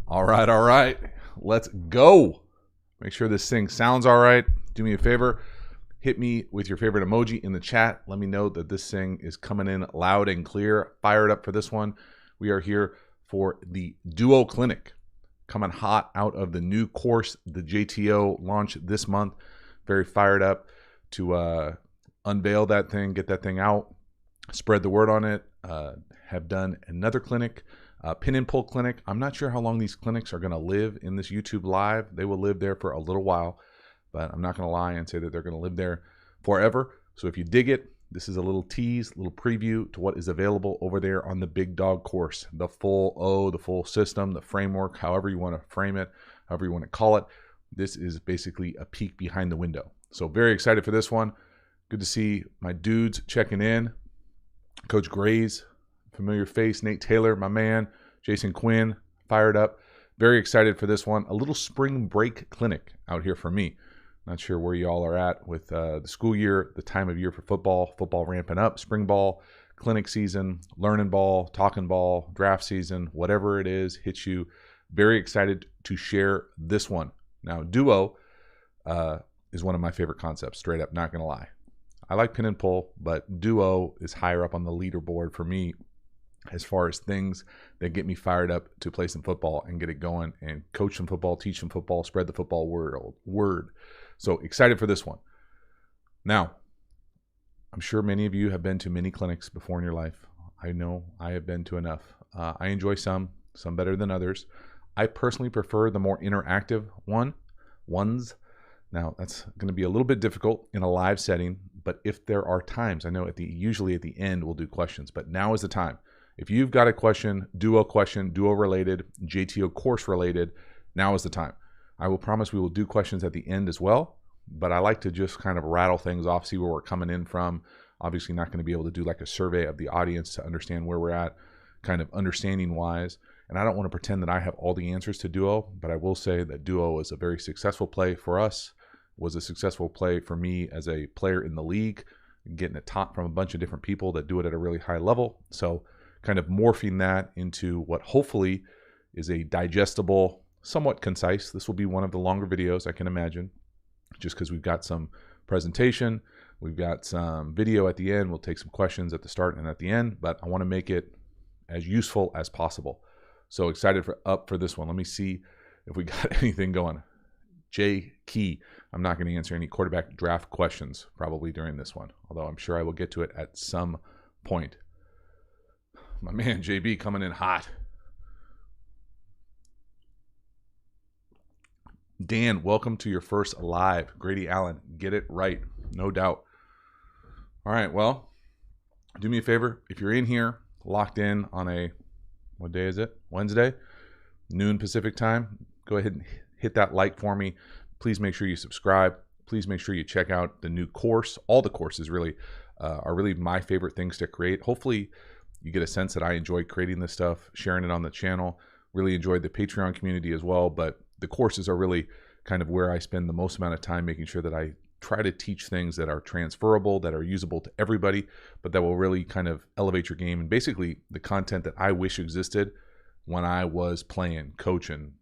All right. Let's go. Make sure this thing sounds all right. Do me a favor. Hit me with your favorite emoji in the chat. Let me know that this thing is coming in loud and clear. Fired up for this one. We are here for the Duo Clinic. Coming hot out of the new course, the JTO launch this month. Very fired up to unveil that thing, get that thing out, spread the word on it. Have done another clinic, pin and pull clinic. I'm not sure how long these clinics are going to live in this YouTube live. They will live there for a little while, but I'm not going to lie and say that they're going to live there forever. So if you dig it, this is a little tease, a little preview to what is available over there on the Big Dog course. The full system, the framework, however you want to frame it, however you want to call it. This is basically a peek behind the window. So very excited for this one. Good to see my dudes checking in. Coach Grays, familiar face. Nate Taylor, my man. Jason Quinn, fired up. Very excited for this one. A little spring break clinic out here for me. Not sure where y'all are at with the school year, the time of year for football ramping up, spring ball, clinic season, learning ball, talking ball, draft season, whatever it is, hits you. Very excited to share this one. Now, Duo is one of my favorite concepts, straight up, not going to lie. I like pin and pull, but Duo is higher up on the leaderboard for me as far as things that get me fired up to play some football and get it going and coach some football, teach some football, spread the football word. So excited for this one. Now, I'm sure many of you have been to many clinics before in your life. I know I have been to enough. I enjoy some better than others. I personally prefer the more interactive ones. Now, that's going to be a little bit difficult in a live setting, but if there are times, I know usually at the end we'll do questions, but now is the time. If you've got a question, Duo related, JTO course related, now is the time. I will promise we will do questions at the end as well, but I like to just kind of rattle things off, see where we're coming in from. Obviously not going to be able to do like a survey of the audience to understand where we're at, kind of understanding wise. And I don't want to pretend that I have all the answers to Duo, but I will say that Duo is a very successful play for us, was a successful play for me as a player in the league, getting it taught from a bunch of different people that do it at a really high level. So kind of morphing that into what hopefully is a digestible, somewhat concise. This will be one of the longer videos, I can imagine, just because we've got some presentation, we've got some video at the end. We'll take some questions at the start and at the end, but I want to make it as useful as possible. So excited for this one. Let me see if we got anything going. Jay Key. I'm not going to answer any quarterback draft questions probably during this one, although I'm sure I will get to it at some point. My man JB coming in hot. Dan, welcome to your first live. Grady Allen, get it right, no doubt. All right, well, do me a favor. If you're in here, locked in on what day is it? Wednesday, noon Pacific time, go ahead and hit that like for me. Please make sure you subscribe. Please make sure you check out the new course. All the courses really are really my favorite things to create. Hopefully you get a sense that I enjoy creating this stuff, sharing it on the channel. Really enjoyed the Patreon community as well, but the courses are really kind of where I spend the most amount of time making sure that I try to teach things that are transferable, that are usable to everybody, but that will really kind of elevate your game. And basically the content that I wish existed when I was playing, coaching,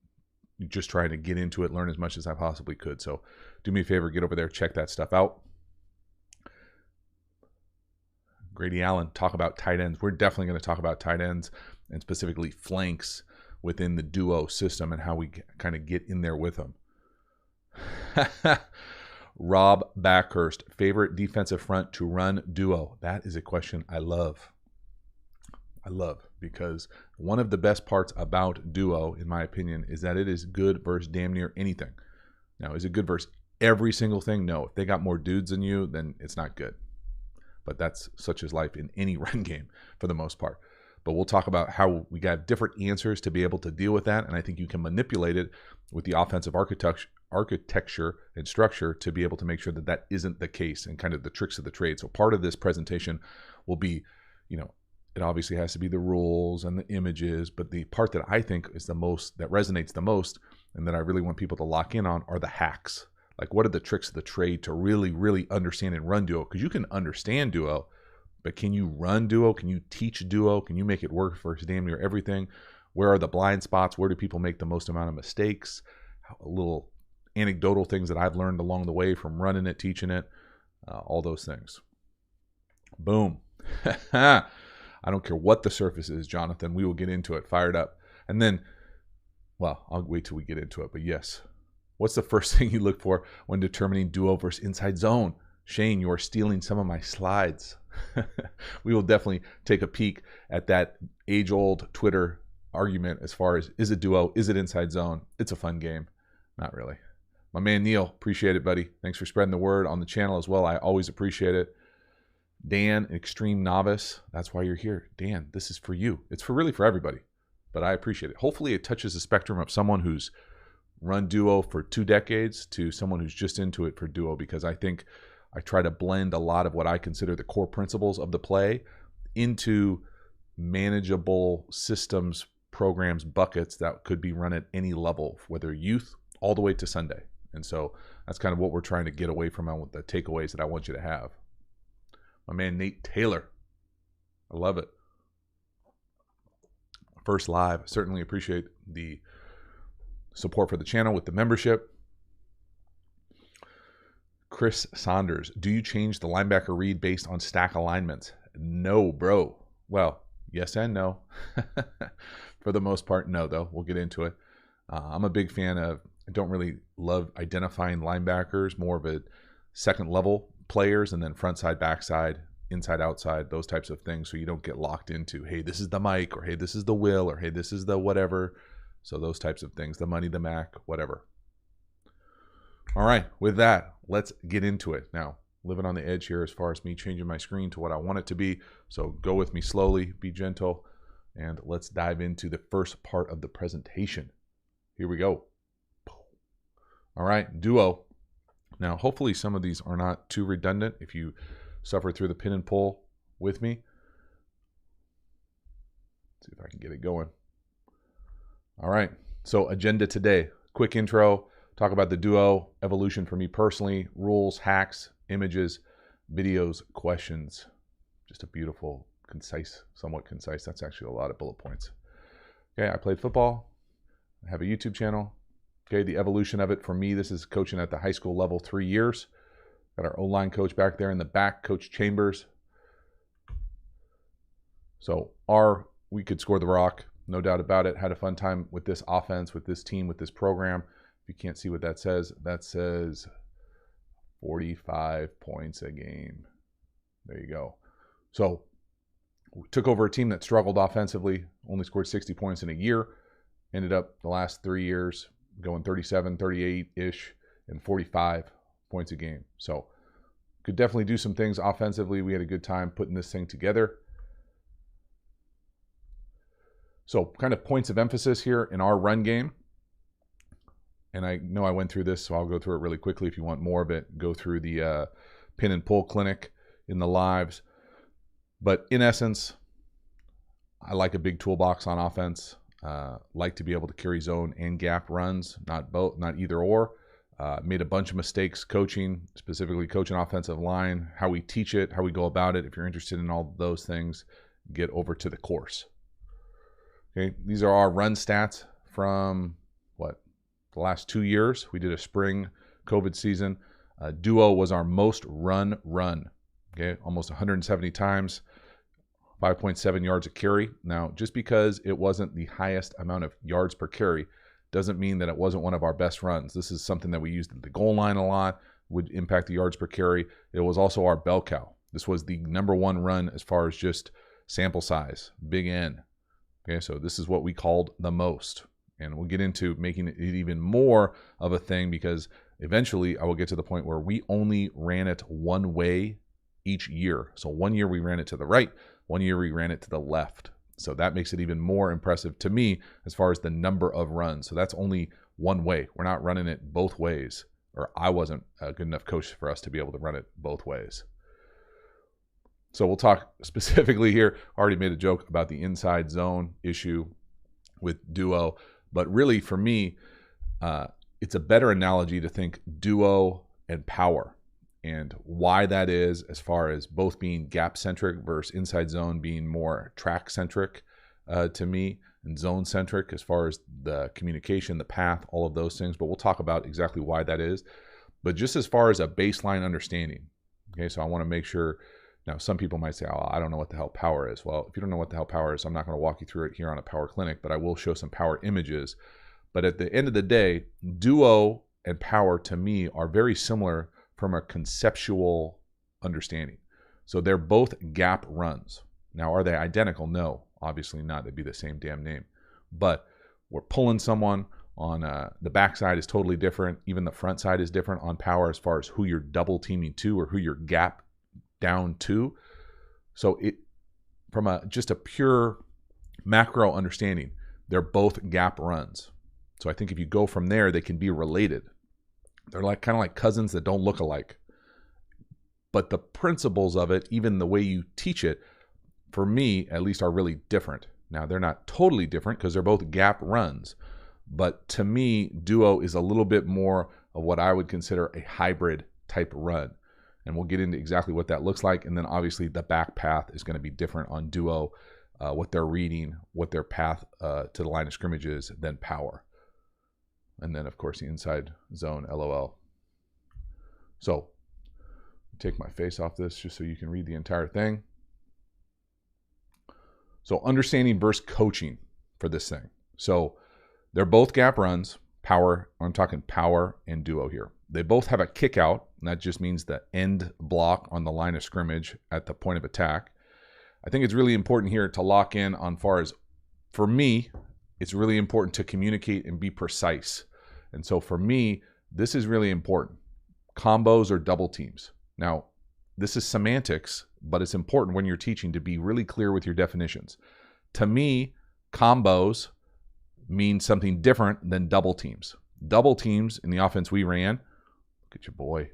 just trying to get into it, learn as much as I possibly could. So do me a favor, get over there, check that stuff out. Grady Allen, talk about tight ends. We're definitely going to talk about tight ends and specifically flanks within the Duo system and how we kind of get in there with them. Rob Backhurst, favorite defensive front to run Duo? That is a question I love. Because one of the best parts about Duo, in my opinion, is that it is good versus damn near anything. Now, is it good versus every single thing? No. If they got more dudes than you, then it's not good. But that's such as life in any run game for the most part. But we'll talk about how we got different answers to be able to deal with that. And I think you can manipulate it with the offensive architecture and structure to be able to make sure that that isn't the case and kind of the tricks of the trade. So part of this presentation will be, it obviously has to be the rules and the images, but the part that I think is the most, that resonates the most and that I really want people to lock in on are the hacks. Like, what are the tricks of the trade to really, really understand and run Duo? Because you can understand Duo, But can you run duo? Can you teach duo? Can you make it work for damn near everything? Where are the blind spots? Where do people make the most amount of mistakes? Little anecdotal things that I've learned along the way from running it, teaching it, all those things. Boom. I don't care what the surface is, Jonathan. We will get into it. Fired up. And then, well, I'll wait till we get into it. But yes, what's the first thing you look for when determining duo versus inside zone? Shane, you are stealing some of my slides. We will definitely take a peek at that age-old Twitter argument as far as, is it duo? Is it inside zone? It's a fun game. Not really. My man Neil, appreciate it, buddy. Thanks for spreading the word on the channel as well. I always appreciate it. Dan, extreme novice, that's why you're here. Dan, this is for you. It's really for everybody, but I appreciate it. Hopefully it touches the spectrum of someone who's run duo for 2 decades to someone who's just into it for duo, because I think I try to blend a lot of what I consider the core principles of the play into manageable systems, programs, buckets that could be run at any level, whether youth all the way to Sunday. And so that's kind of what we're trying to get away from with the takeaways that I want you to have. My man Nate Taylor, I love it. First live, certainly appreciate the support for the channel with the membership. Chris Saunders, do you change the linebacker read based on stack alignments? No, bro. Well, yes and no. For the most part, no, though. We'll get into it. I'm a big fan of, I don't really love identifying linebackers, more of a second level players, and then front side, back side, inside, outside, those types of things. So you don't get locked into, hey, this is the Mike, or hey, this is the Will, or hey, this is the whatever. So those types of things, the money, the Mac, whatever. All right, with that, let's get into it. Now, living on the edge here as far as me changing my screen to what I want it to be. So go with me slowly, be gentle, and let's dive into the first part of the presentation. Here we go. All right, duo. Now, hopefully some of these are not too redundant if you suffer through the pin and pull with me. Let's see if I can get it going. All right, so agenda today, quick intro. Talk about the duo evolution for me personally, rules, hacks, images, videos, questions. Just a beautiful, concise, somewhat concise. That's actually a lot of bullet points. Okay, I played football. I have a YouTube channel. Okay, the evolution of it for me, this is coaching at the high school level, 3 years. Got our O-line coach back there in the back, Coach Chambers. So we could score the rock, no doubt about it. Had a fun time with this offense, with this team, with this program. If you can't see what that says 45 points a game. There you go. So we took over a team that struggled offensively, only scored 60 points in a year. Ended up the last 3 years going 37, 38-ish, and 45 points a game. So could definitely do some things offensively. We had a good time putting this thing together. So kind of points of emphasis here in our run game. And I know I went through this, so I'll go through it really quickly. If you want more of it, go through the pin and pull clinic in the lives. But in essence, I like a big toolbox on offense. Like to be able to carry zone and gap runs, not both, not either or. Made a bunch of mistakes coaching, specifically coaching offensive line, how we teach it, how we go about it. If you're interested in all those things, get over to the course. Okay, these are our run stats from the last 2 years. We did a spring COVID season. Duo was our most run. Okay, almost 170 times, 5.7 yards a carry. Now, just because it wasn't the highest amount of yards per carry doesn't mean that it wasn't one of our best runs. This is something that we used at the goal line a lot, would impact the yards per carry. It was also our bell cow. This was the #1 run as far as just sample size, big N. Okay, so this is what we called the most. And we'll get into making it even more of a thing, because eventually I will get to the point where we only ran it one way each year. So 1 year we ran it to the right, 1 year we ran it to the left. So that makes it even more impressive to me as far as the number of runs. So that's only one way. We're not running it both ways, or I wasn't a good enough coach for us to be able to run it both ways. So we'll talk specifically here. I already made a joke about the inside zone issue with duo. But really, for me, it's a better analogy to think duo and power. and why that is, as far as both being gap centric versus inside zone being more track centric to me, and zone centric as far as the communication, the path, all of those things. But we'll talk about exactly why that is. But just as far as a baseline understanding, okay, so I want to make sure. Now, some people might say, oh, I don't know what the hell power is. Well, if you don't know what the hell power is, I'm not going to walk you through it here on a power clinic, but I will show some power images. But at the end of the day, duo and power to me are very similar from a conceptual understanding. So they're both gap runs. Now, are they identical? No, obviously not. They'd be the same damn name. But we're pulling someone on the backside is totally different. Even the front side is different on power as far as who you're double teaming to or who you're gap down to. So it, from just a pure macro understanding, they're both gap runs. So I think if you go from there, they can be related. They're like kind of like cousins that don't look alike. But the principles of it, even the way you teach it, for me at least, are really different. Now, they're not totally different because they're both gap runs. But to me, duo is a little bit more of what I would consider a hybrid type run. And we'll get into exactly what that looks like. And then obviously the back path is going to be different on duo, what they're reading, what their path to the line of scrimmage is, than power. And then, of course, the inside zone, LOL. So take my face off this just so you can read the entire thing. So understanding versus coaching for this thing. So they're both gap runs, power. I'm talking power and duo here. They both have a kick out, and that just means the end block on the line of scrimmage at the point of attack. I think it's really important here to lock in on far as, for me, it's really important to communicate and be precise. And so for me, this is really important. Combos or double teams. Now, this is semantics, but it's important when you're teaching to be really clear with your definitions. To me, combos mean something different than double teams. Double teams in the offense we ran, look at your boy,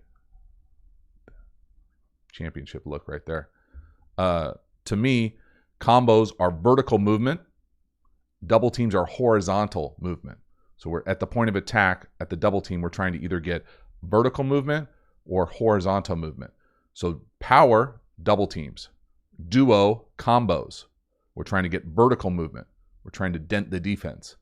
championship look right there. To me, combos are vertical movement. Double teams are horizontal movement. So we're at the point of attack at the double team, we're trying to either get vertical movement or horizontal movement. So power, double teams. Duo, combos. We're trying to get vertical movement. We're trying to dent the defense.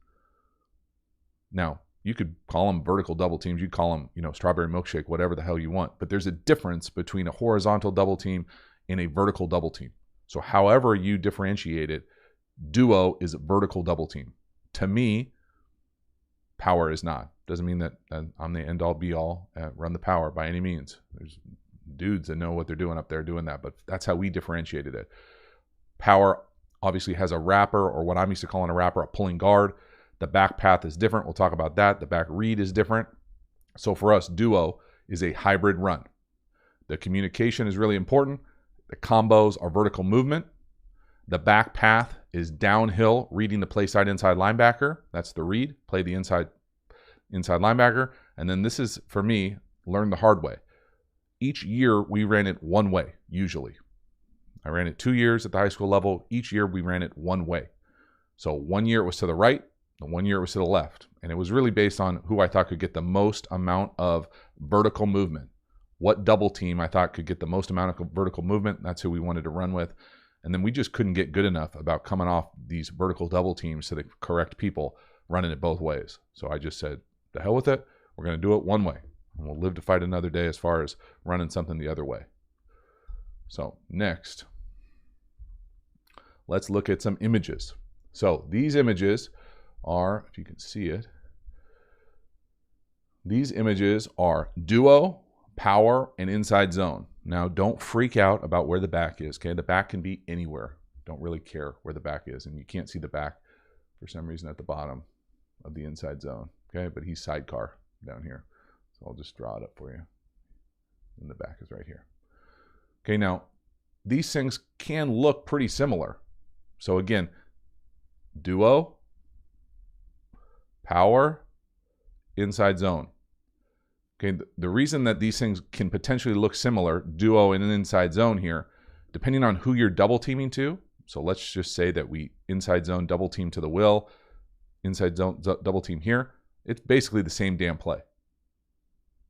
Now, you could call them vertical double teams. You call them, strawberry milkshake, whatever the hell you want. But there's a difference between a horizontal double team and a vertical double team. So however you differentiate it, duo is a vertical double team. To me, power is not. Doesn't mean that I'm the end all be all run the power by any means. There's dudes that know what they're doing up there doing that, but that's how we differentiated it. Power obviously has a wrapper, or what I'm used to calling a wrapper, a pulling guard. The back path is different. We'll talk about that. The back read is different. So for us, duo is a hybrid run. The communication is really important. The combos are vertical movement. The back path is downhill, reading the play side inside linebacker. That's the read. Play the inside linebacker. And then this is, for me, learn the hard way. Each year we ran it one way, usually. I ran it 2 years at the high school level. Each year we ran it one way. So 1 year it was to the right, and 1 year it was to the left. And it was really based on who I thought could get the most amount of vertical movement. What double team I thought could get the most amount of vertical movement. That's who we wanted to run with. And then we just couldn't get good enough about coming off these vertical double teams to the correct people running it both ways. So I just said, the hell with it. We're going to do it one way. And we'll live to fight another day as far as running something the other way. So next, let's look at some images. So these images are, if you can see it, these images are duo, power, and inside zone. Now, don't freak out about where the back is, okay? The back can be anywhere. Don't really care where the back is, and you can't see the back for some reason at the bottom of the inside zone, okay? But he's sidecar down here. So I'll just draw it up for you. And the back is right here. Okay, now, these things can look pretty similar. So again, duo, power, inside zone. Okay, the reason that these things can potentially look similar, duo and an inside zone here, depending on who you're double teaming to. So let's just say that we inside zone double team to the will, inside zone double team here. It's basically the same damn play.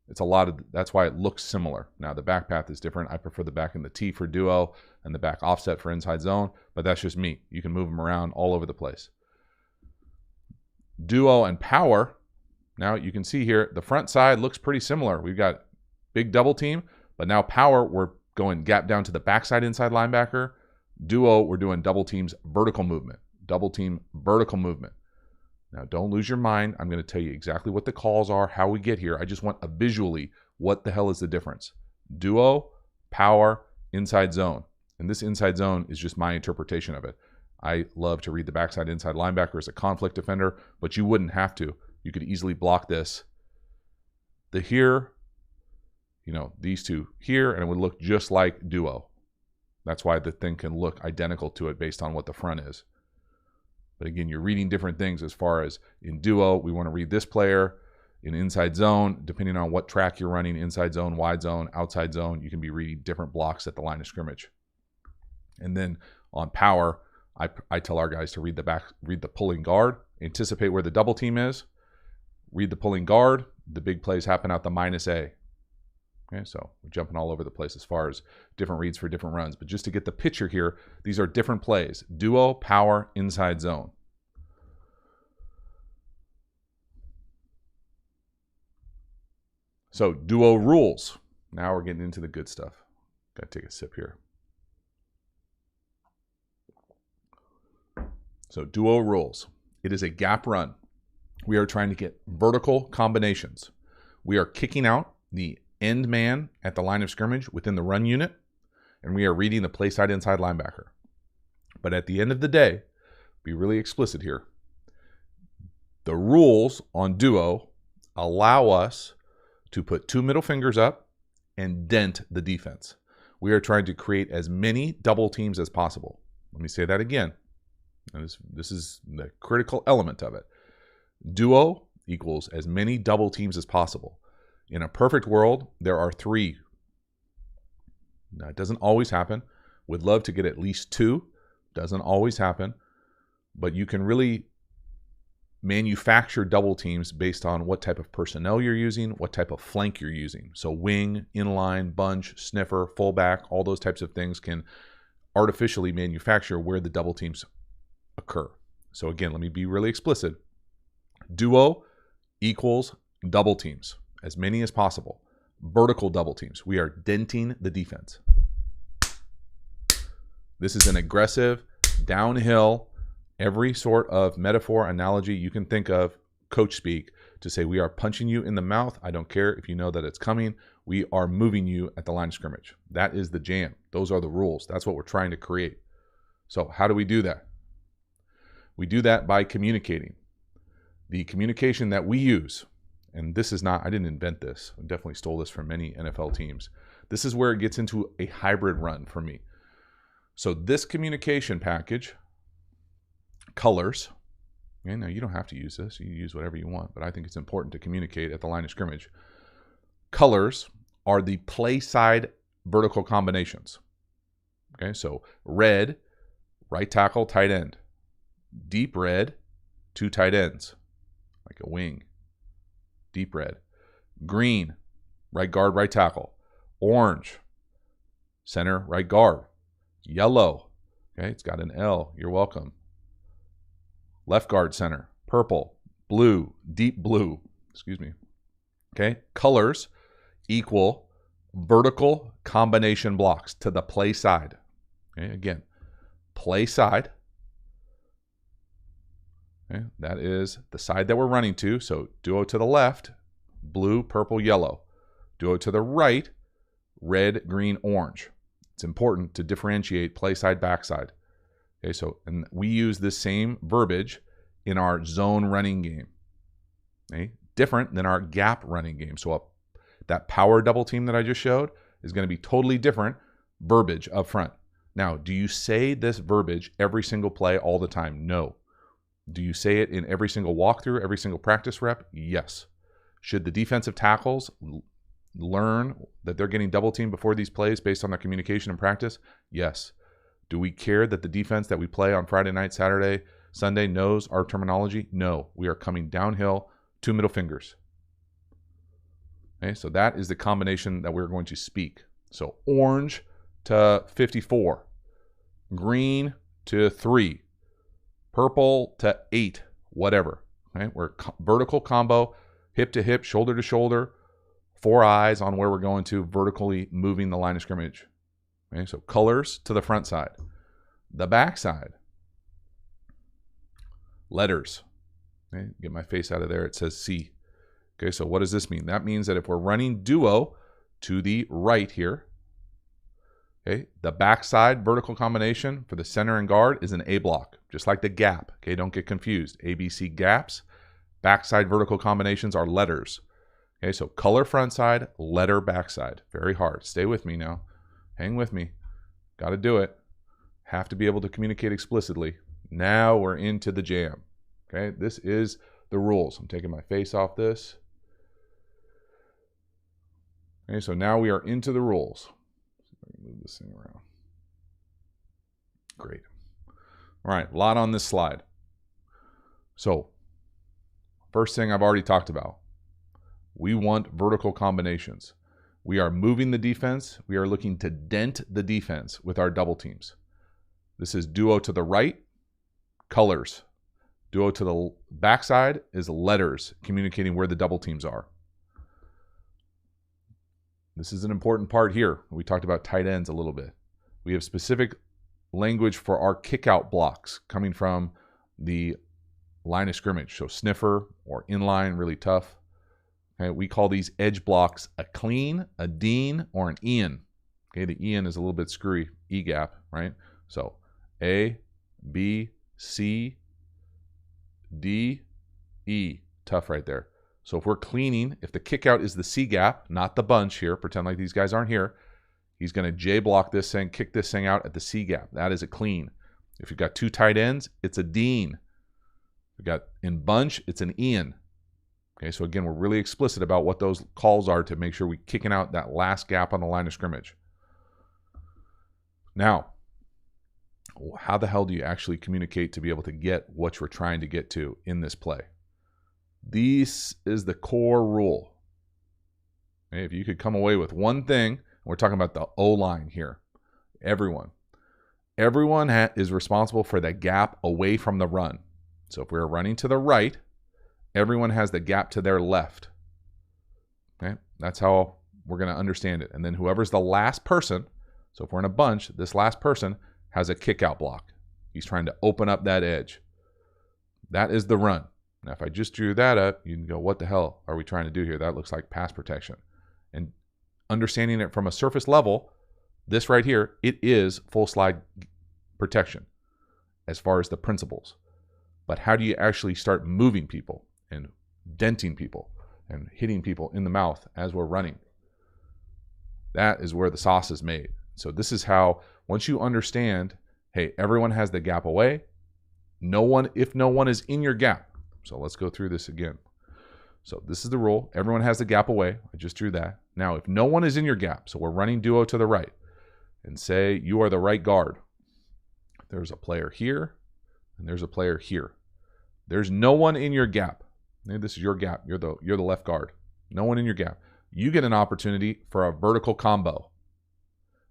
It's that's why it looks similar. Now the back path is different. I prefer the back and the T for duo and the back offset for inside zone, but that's just me. You can move them around all over the place. Duo and power. Now you can see here, the front side looks pretty similar. We've got big double team, but now power, we're going gap down to the backside inside linebacker. Duo, we're doing double teams vertical movement. Double team vertical movement. Now, don't lose your mind. I'm going to tell you exactly what the calls are, how we get here. I just want a visually, what the hell is the difference? Duo, power, inside zone. And this inside zone is just my interpretation of it. I love to read the backside inside linebacker as a conflict defender, but you wouldn't have to. You could easily block this. The here, these two here, and it would look just like duo. That's why the thing can look identical to it based on what the front is. But again, you're reading different things as far as in duo, we want to read this player. In inside zone, depending on what track you're running, inside zone, wide zone, outside zone, you can be reading different blocks at the line of scrimmage. And then on power, I tell our guys to read the pulling guard, anticipate where the double team is, read the pulling guard. The big plays happen out the -A. Okay, so we're jumping all over the place as far as different reads for different runs. But just to get the picture here, these are different plays. Duo, power, inside zone. So duo rules. Now we're getting into the good stuff. Got to take a sip here. So duo rules. It is a gap run. We are trying to get vertical combinations. We are kicking out the end man at the line of scrimmage within the run unit, and we are reading the play side inside linebacker. But at the end of the day, be really explicit here. The rules on duo allow us to put 2 middle fingers up and dent the defense. We are trying to create as many double teams as possible. Let me say that again. And this is the critical element of it. Duo equals as many double teams as possible. In a perfect world, there are 3. Now, it doesn't always happen. Would love to get at least 2. Doesn't always happen. But you can really manufacture double teams based on what type of personnel you're using, what type of flank you're using. So wing, inline, bunch, sniffer, fullback, all those types of things can artificially manufacture where the double teams occur. So again, let me be really explicit. Duo equals double teams. As many as possible. Vertical double teams. We are denting the defense. This is an aggressive, downhill, every sort of metaphor, analogy you can think of, coach speak, to say we are punching you in the mouth. I don't care if you know that it's coming. We are moving you at the line of scrimmage. That is the jam. Those are the rules. That's what we're trying to create. So how do we do that? We do that by communicating. The communication that we use, and this is not, I didn't invent this. I definitely stole this from many NFL teams. This is where it gets into a hybrid run for me. So this communication package, colors, and now you don't have to use this. You use whatever you want, but I think it's important to communicate at the line of scrimmage. Colors are the play side vertical combinations. Okay, so red, right tackle, tight end. Deep red, 2 tight ends, like a wing. Deep red. Green, right guard, right tackle. Orange, center, right guard. Yellow, okay, it's got an L, you're welcome. Left guard, center. Purple, blue, deep blue, excuse me. Okay, colors equal vertical combination blocks to the play side. Okay, again, play side. Okay, that is the side that we're running to. So duo to the left, blue, purple, yellow. Duo to the right, red, green, orange. It's important to differentiate play side, backside. Okay, so and we use this same verbiage in our zone running game. Okay, different than our gap running game. So that power double team that I just showed is going to be totally different verbiage up front. Now, do you say this verbiage every single play all the time? No. Do you say it in every single walkthrough, every single practice rep? Yes. Should the defensive tackles learn that they're getting double teamed before these plays based on their communication and practice? Yes. Do we care that the defense that we play on Friday night, Saturday, Sunday knows our terminology? No. We are coming downhill, 2 middle fingers. Okay, so that is the combination that we're going to speak. So orange to 54, green to 3, purple to 8, whatever. Okay, we're vertical combo, hip to hip, shoulder to shoulder, 4 eyes on where we're going to, vertically moving the line of scrimmage. Okay, so colors to the front side. The back side, letters. Okay, get my face out of there. It says C. Okay, so what does this mean? That means that if we're running duo to the right here, okay, the backside vertical combination for the center and guard is an A block, just like the gap. Okay, don't get confused. ABC gaps. Backside vertical combinations are letters. Okay, so color front side, letter backside. Very hard. Stay with me now. Hang with me. Got to do it. Have to be able to communicate explicitly. Now we're into the jam. Okay, this is the rules. I'm taking my face off this. Okay, so now we are into the rules. Move this thing around. Great. All right, a lot on this slide. So, first thing I've already talked about. We want vertical combinations. We are moving the defense. We are looking to dent the defense with our double teams. This is duo to the right, colors. Duo to the backside is letters, communicating where the double teams are. This is an important part here. We talked about tight ends a little bit. We have specific language for our kick-out blocks coming from the line of scrimmage. So sniffer or inline, really tough. Okay, we call these edge blocks a clean, a dean, or an Ian. Okay, the Ian is a little bit screwy, E gap, right? So A, B, C, D, E. Tough right there. So if we're cleaning, if the kick out is the C gap, not the bunch here, pretend like these guys aren't here, he's going to J block this thing, kick this thing out at the C gap. That is a clean. If you've got 2 tight ends, it's a dean. We've got in bunch, it's an Ian. Okay, so again, we're really explicit about what those calls are to make sure we're kicking out that last gap on the line of scrimmage. Now, how the hell do you actually communicate to be able to get what you're trying to get to in this play? This is the core rule. Okay, if you could come away with one thing, we're talking about the O-line here. Everyone is responsible for the gap away from the run. So if we're running to the right, everyone has the gap to their left. Okay, that's how we're going to understand it. And then whoever's the last person, so if we're in a bunch, this last person has a kick out block. He's trying to open up that edge. That is the run. Now, if I just drew that up, you can go, what the hell are we trying to do here? That looks like pass protection. And understanding it from a surface level, this right here, it is full slide protection as far as the principles. But how do you actually start moving people and denting people and hitting people in the mouth as we're running? That is where the sauce is made. So this is how, once you understand, hey, everyone has the gap away. If no one is in your gap. So let's go through this again. So this is the rule. Everyone has the gap away. I just drew that. Now, if no one is in your gap, so we're running duo to the right, and say you are the right guard. There's a player here, and there's a player here. There's no one in your gap. Maybe this is your gap. You're the left guard. No one in your gap. You get an opportunity for a vertical combo.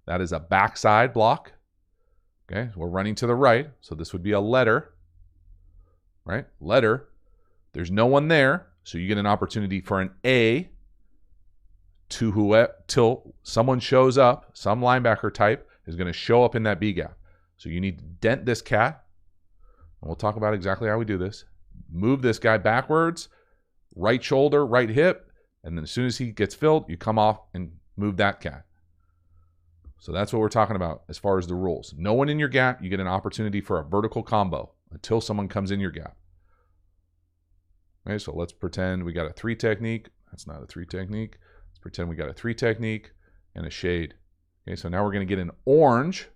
That is a backside block. Okay, so we're running to the right, so this would be a letter, right? Letter. There's no one there, so you get an opportunity for an A till someone shows up. Some linebacker type is going to show up in that B gap. So you need to dent this cat, and we'll talk about exactly how we do this. Move this guy backwards, right shoulder, right hip, and then as soon as he gets filled, you come off and move that cat. So that's what we're talking about as far as the rules. No one in your gap, you get an opportunity for a vertical combo until someone comes in your gap. Okay, so let's pretend we got a 3 technique. That's not a 3 technique. Let's pretend we got a 3 technique and a shade. Okay, so now we're going to get an orange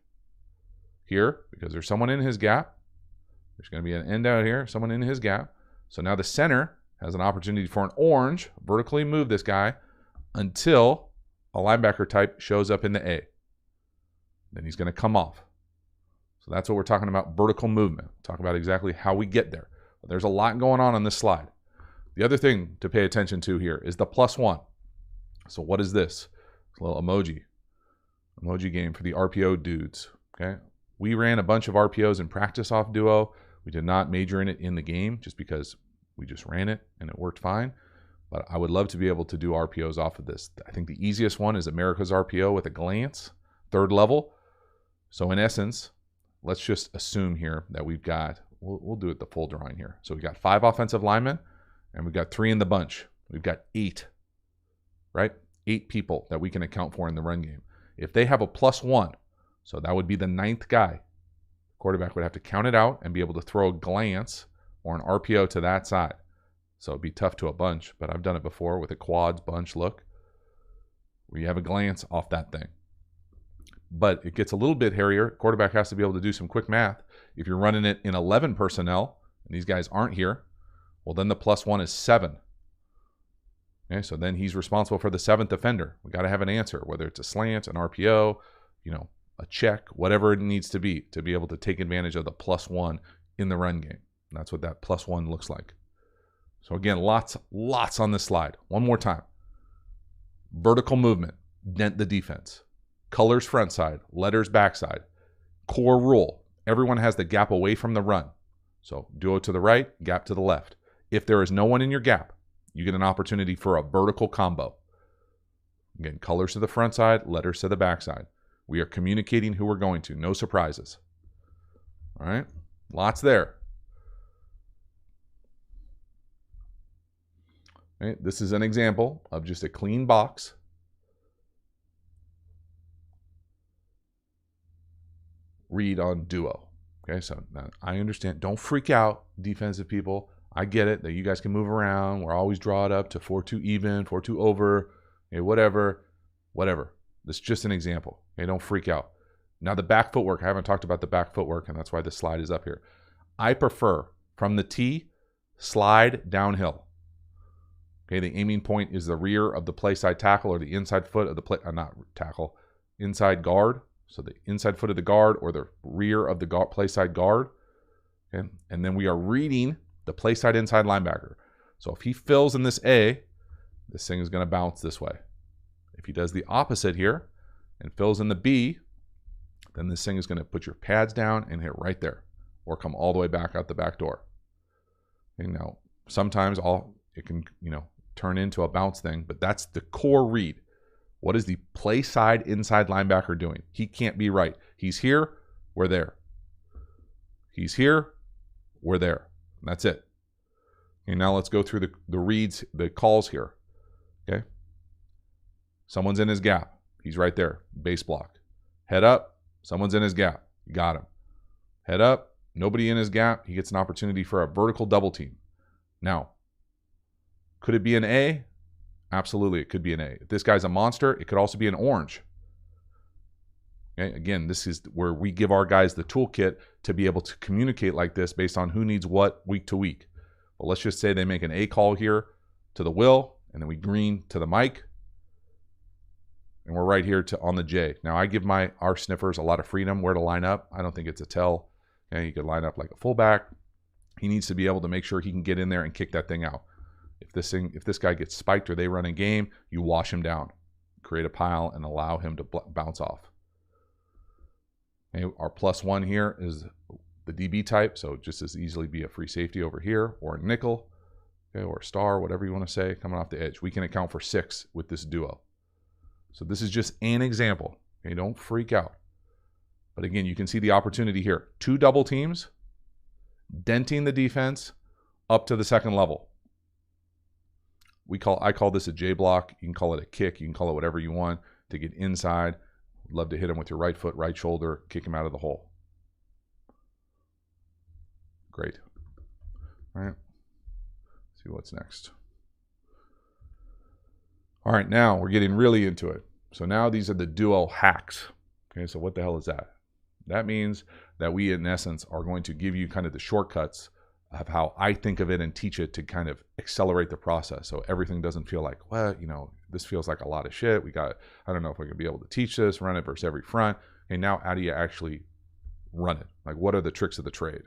here because there's someone in his gap. There's going to be an end out here, someone in his gap. So now the center has an opportunity for an orange, vertically move this guy until a linebacker type shows up in the A. Then he's going to come off. So that's what we're talking about, vertical movement. Talk about exactly how we get there. But there's a lot going on this slide. The other thing to pay attention to here is the +1. So what is this? It's a little emoji game for the RPO dudes. Okay, we ran a bunch of RPOs in practice off Duo. We did not major in it in the game just because we just ran it and it worked fine. But I would love to be able to do RPOs off of this. I think the easiest one is America's RPO with a glance, 3rd level. So in essence, let's just assume here that we've got, we'll do it the full drawing here. So we've got 5 offensive linemen and we've got 3 in the bunch. We've got 8, right? 8 people that we can account for in the run game. If they have a +1, so that would be the 9th guy, quarterback would have to count it out and be able to throw a glance or an RPO to that side. So it'd be tough to a bunch, but I've done it before with a quads bunch look where you have a glance off that thing. But it gets a little bit hairier. Quarterback has to be able to do some quick math. If you're running it in 11 personnel and these guys aren't here, well, then the +1 is 7. Okay, so then he's responsible for the 7th defender. We got to have an answer, whether it's a slant, an RPO, a check, whatever it needs to be able to take advantage of the +1 in the run game. And that's what that +1 looks like. So again, lots on this slide. One more time. Vertical movement, dent the defense. Colors front side, letters backside. Core rule, everyone has the gap away from the run. So duo to the right, gap to the left. If there is no one in your gap, you get an opportunity for a vertical combo. Again, colors to the front side, letters to the backside. We are communicating who we're going to, no surprises. All right, lots there. Okay, this is an example of just a clean box. Read on Duo. Okay, so now I understand. Don't freak out, defensive people. I get it that you guys can move around. We're always draw it up to 4-2 even, 4-2 over, okay, whatever. This is just an example. Okay, don't freak out. Now the back footwork, I haven't talked about the back footwork, and that's why this slide is up here. I prefer from the tee, slide downhill. Okay, the aiming point is the rear of the play side tackle or the inside foot of the play, not tackle, inside guard. So the inside foot of the guard or the rear of the play side guard. Okay, and then we are reading the play side inside linebacker. So if he fills in this A, this thing is going to bounce this way. If he does the opposite here and fills in the B, then this thing is going to put your pads down and hit right there or come all the way back out the back door. And now sometimes it can, turn into a bounce thing, but that's the core read. What is the play side inside linebacker doing? He can't be right. He's here, we're there. He's here, we're there. And that's it. And now let's go through the reads, the calls here. Okay. Someone's in his gap. He's right there. Base block. Head up. Someone's in his gap. You got him. Head up. Nobody in his gap. He gets an opportunity for a vertical double team. Now, could it be an A? Absolutely, it could be an A. If this guy's a monster, it could also be an orange. Okay? Again, this is where we give our guys the toolkit to be able to communicate like this based on who needs what week to week. Well, let's just say they make an A call here to the Will, and then we green to the Mike, and we're right here on the J. Now, I give our sniffers a lot of freedom where to line up. I don't think it's a tell. Okay? You could line up like a fullback. He needs to be able to make sure he can get in there and kick that thing out. If this guy gets spiked or they run a game, you wash him down, create a pile, and allow him to bounce off. Okay, our +1 here is the DB type, so just as easily be a free safety over here, or a nickel, okay, or a star, whatever you want to say, coming off the edge. We can account for 6 with this duo. So this is just an example. Okay, don't freak out. But again, you can see the opportunity here. 2 double teams, denting the defense up to the 2nd level. I call this a J block. You can call it a kick. You can call it whatever you want to get inside. Love to hit him with your right foot, right shoulder, kick him out of the hole. Great. All right. Let's see what's next. All right, now we're getting really into it. So now these are the duo hacks. Okay, so what the hell is that? That means that we, in essence, are going to give you kind of the shortcuts of how I think of it and teach it to kind of accelerate the process. So everything doesn't feel like, well, this feels like a lot of shit. I don't know if we're going to be able to teach this, run it versus every front. And now how do you actually run it? Like, what are the tricks of the trade?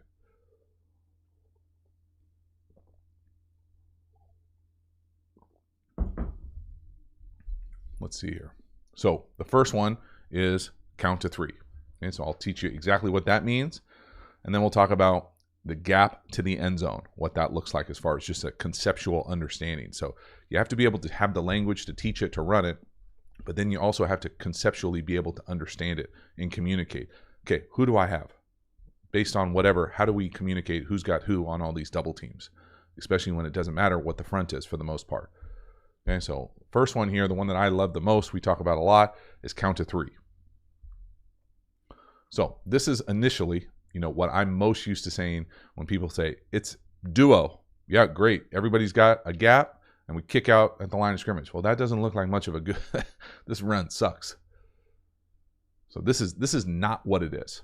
let's see here. So the first one is count to 3. Okay, so I'll teach you exactly what that means. And then we'll talk about the gap to the end zone, what that looks like as far as just a conceptual understanding. So you have to be able to have the language to teach it, to run it, but then you also have to conceptually be able to understand it and communicate. Okay, who do I have? Based on whatever, how do we communicate who's got who on all these double teams, especially when it doesn't matter what the front is for the most part. Okay, so first one here, the one that I love the most, we talk about a lot, is count to 3. So this is initially, what I'm most used to saying when people say, it's duo. Yeah, great. Everybody's got a gap, and we kick out at the line of scrimmage. Well, that doesn't look like much of a good, this run sucks. So this is not what it is.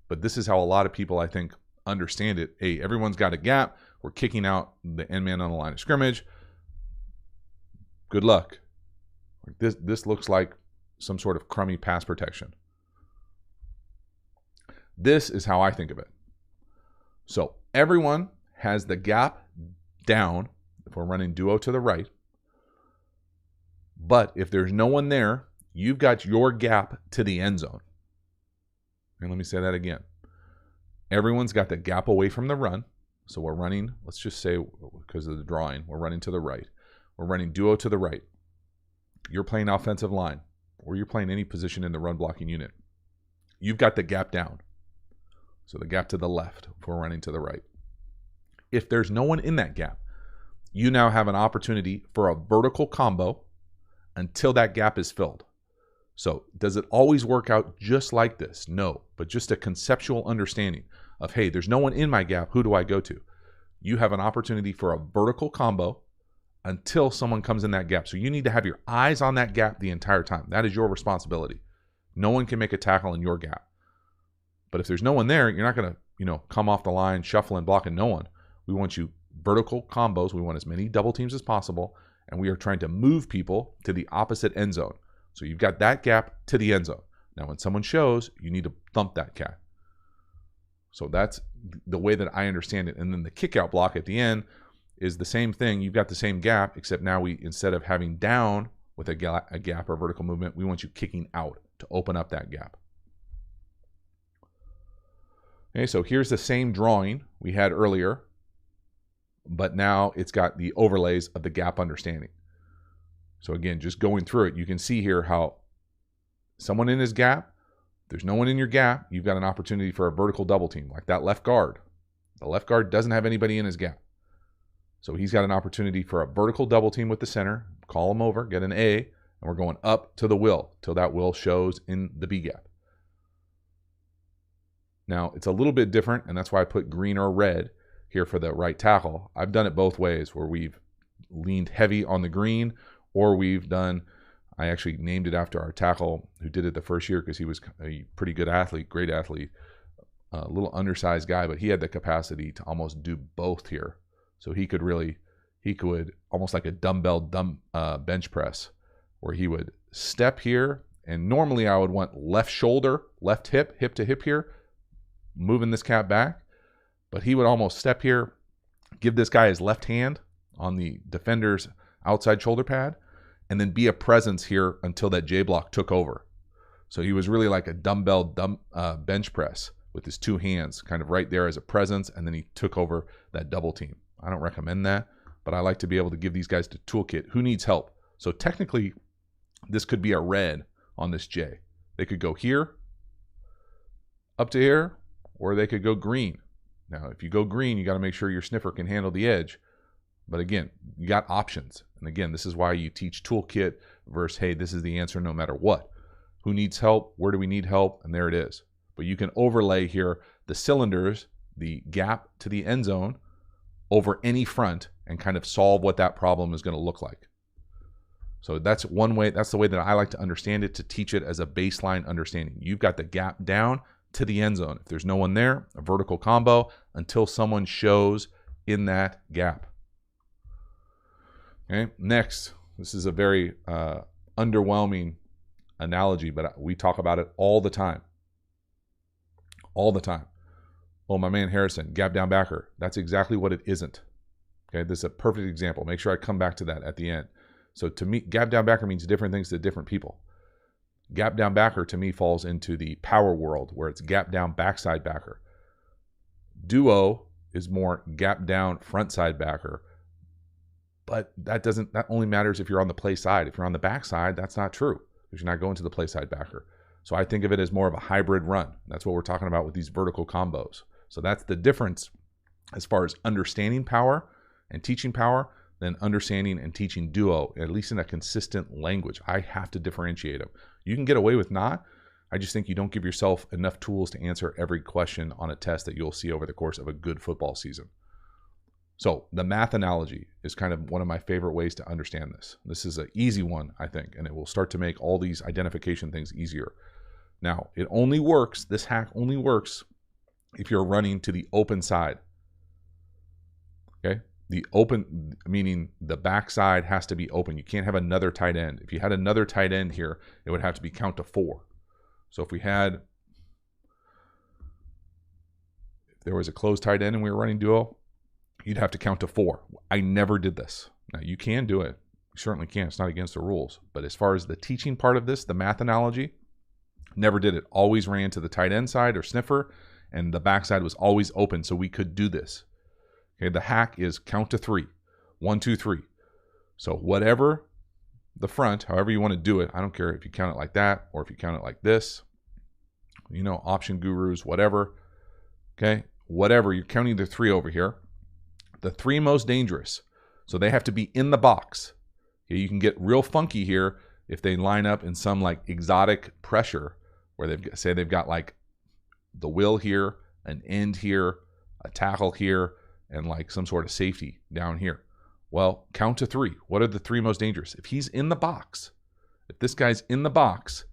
But this is how a lot of people, I think, understand it. Hey, everyone's got a gap. We're kicking out the end man on the line of scrimmage. Good luck. This looks like some sort of crummy pass protection. This is how I think of it. So everyone has the gap down if we're running duo to the right. But if there's no one there, you've got your gap to the end zone. And let me say that again. Everyone's got the gap away from the run. So we're running, let's just say, because of the drawing, we're running to the right. We're running duo to the right. You're playing offensive line, or you're playing any position in the run blocking unit. You've got the gap down. So the gap to the left if we're running to the right. If there's no one in that gap, you now have an opportunity for a vertical combo until that gap is filled. So does it always work out just like this? No, but just a conceptual understanding of, hey, there's no one in my gap. Who do I go to? You have an opportunity for a vertical combo until someone comes in that gap. So you need to have your eyes on that gap the entire time. That is your responsibility. No one can make a tackle in your gap. But if there's no one there, you're not going to, come off the line, shuffle and block, and no one. We want you vertical combos. We want as many double teams as possible. And we are trying to move people to the opposite end zone. So you've got that gap to the end zone. Now, when someone shows, you need to thump that cat. So that's the way that I understand it. And then the kick out block at the end is the same thing. You've got the same gap, except now we, instead of having down with a gap or vertical movement, we want you kicking out to open up that gap. Okay, so here's the same drawing we had earlier, but now it's got the overlays of the gap understanding. So again, just going through it, you can see here how someone in his gap, there's no one in your gap, you've got an opportunity for a vertical double team, like that left guard. The left guard doesn't have anybody in his gap. So he's got an opportunity for a vertical double team with the center, call him over, get an A, and we're going up to the will till that will shows in the B gap. Now, it's a little bit different, and that's why I put green or red here for the right tackle. I've done it both ways, where we've leaned heavy on the green, or we've done, I actually named it after our tackle who did it the first year because he was a pretty good athlete, great athlete, a little undersized guy, but he had the capacity to almost do both here. So he could almost like a dumbbell bench press, where he would step here, and normally I would want left shoulder, left hip, hip to hip here, moving this cat back, but he would almost step here, give this guy his left hand on the defender's outside shoulder pad, and then be a presence here until that J block took over. So he was really like a dumbbell bench press with his two hands kind of right there as a presence, and then he took over that double team. I don't recommend that, but I like to be able to give these guys the toolkit. Who needs help? So technically, this could be a red on this J. They could go here, up to here, or they could go green. Now, if you go green, you got to make sure your sniffer can handle the edge. But again, you got options. And again, this is why you teach toolkit versus, hey, this is the answer no matter what. Who needs help? Where do we need help? And there it is. But you can overlay here the cylinders, the gap to the end zone over any front and kind of solve what that problem is going to look like. So that's one way. That's the way that I like to understand it, to teach it as a baseline understanding. You've got the gap down to the end zone. If there's no one there, a vertical combo until someone shows in that gap. Okay, next, this is a very underwhelming analogy, but we talk about it all the time. All the time. Oh, my man Harrison, gap down backer. That's exactly what it isn't. Okay, this is a perfect example. Make sure I come back to that at the end. So to me, gap down backer means different things to different people. Gap down backer to me falls into the power world where it's gap down backside backer. Duo is more gap down frontside backer. But that only matters if you're on the play side. If you're on the back side, that's not true because you're not going to the play side backer. So I think of it as more of a hybrid run. That's what we're talking about with these vertical combos. So that's the difference as far as understanding power and teaching power than understanding and teaching duo, at least in a consistent language. I have to differentiate them. You can get away with not. I just think you don't give yourself enough tools to answer every question on a test that you'll see over the course of a good football season. So the math analogy is kind of one of my favorite ways to understand this. This is an easy one, I think, and it will start to make all these identification things easier. Now, it only works, this hack only works if you're running to the open side. Okay? The open, meaning the backside has to be open. You can't have another tight end. If you had another tight end here, it would have to be count to 4. So if there was a closed tight end and we were running duo, you'd have to count to 4. I never did this. Now, you can do it. You certainly can. It's not against the rules. But as far as the teaching part of this, the math analogy, never did it. Always ran to the tight end side or sniffer, and the backside was always open, so we could do this. Okay, the hack is count to 3. 1, 2, 3. So whatever the front, however you want to do it, I don't care if you count it like that or if you count it like this. You know, option gurus, whatever. Okay, whatever. You're counting the 3 over here. The 3 most dangerous. So they have to be in the box. Okay, you can get real funky here if they line up in some like exotic pressure where they've got like the will here, an end here, a tackle here, and like some sort of safety down here. Well, count to 3. What are the 3 most dangerous? If he's in the box, if this guy's in the box,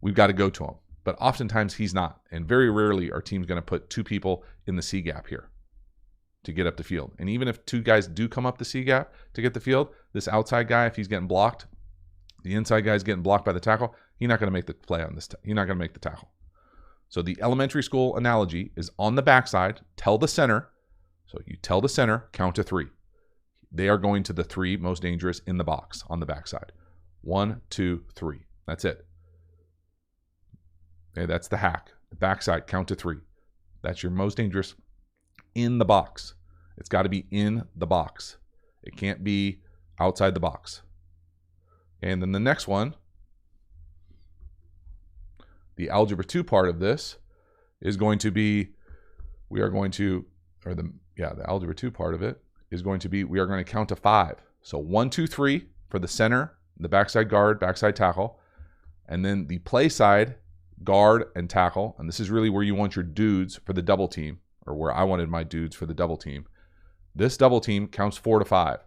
we've got to go to him. But oftentimes he's not. And very rarely our team's going to put 2 people in the C gap here to get up the field. And even if 2 guys do come up the C gap to get the field, this outside guy, if he's getting blocked, the inside guy's getting blocked by the tackle, he's not going to make the play on this. He's not going to make the tackle. So the elementary school analogy is on the backside, tell the center. So you tell the center, count to 3. They are going to the 3 most dangerous in the box on the backside. 1, 2, 3. That's it. Okay, that's the hack. The backside, count to 3. That's your most dangerous in the box. It's got to be in the box. It can't be outside the box. And then the next one, the algebra 2 part of this is going to be, the algebra 2 part of it is going to be, we are going to count to 5. So 1, 2, 3 for the center, the backside guard, backside tackle, and then the play side, guard and tackle. And this is really where you want your dudes for the double team, or where I wanted my dudes for the double team. This double team counts 4 to 5.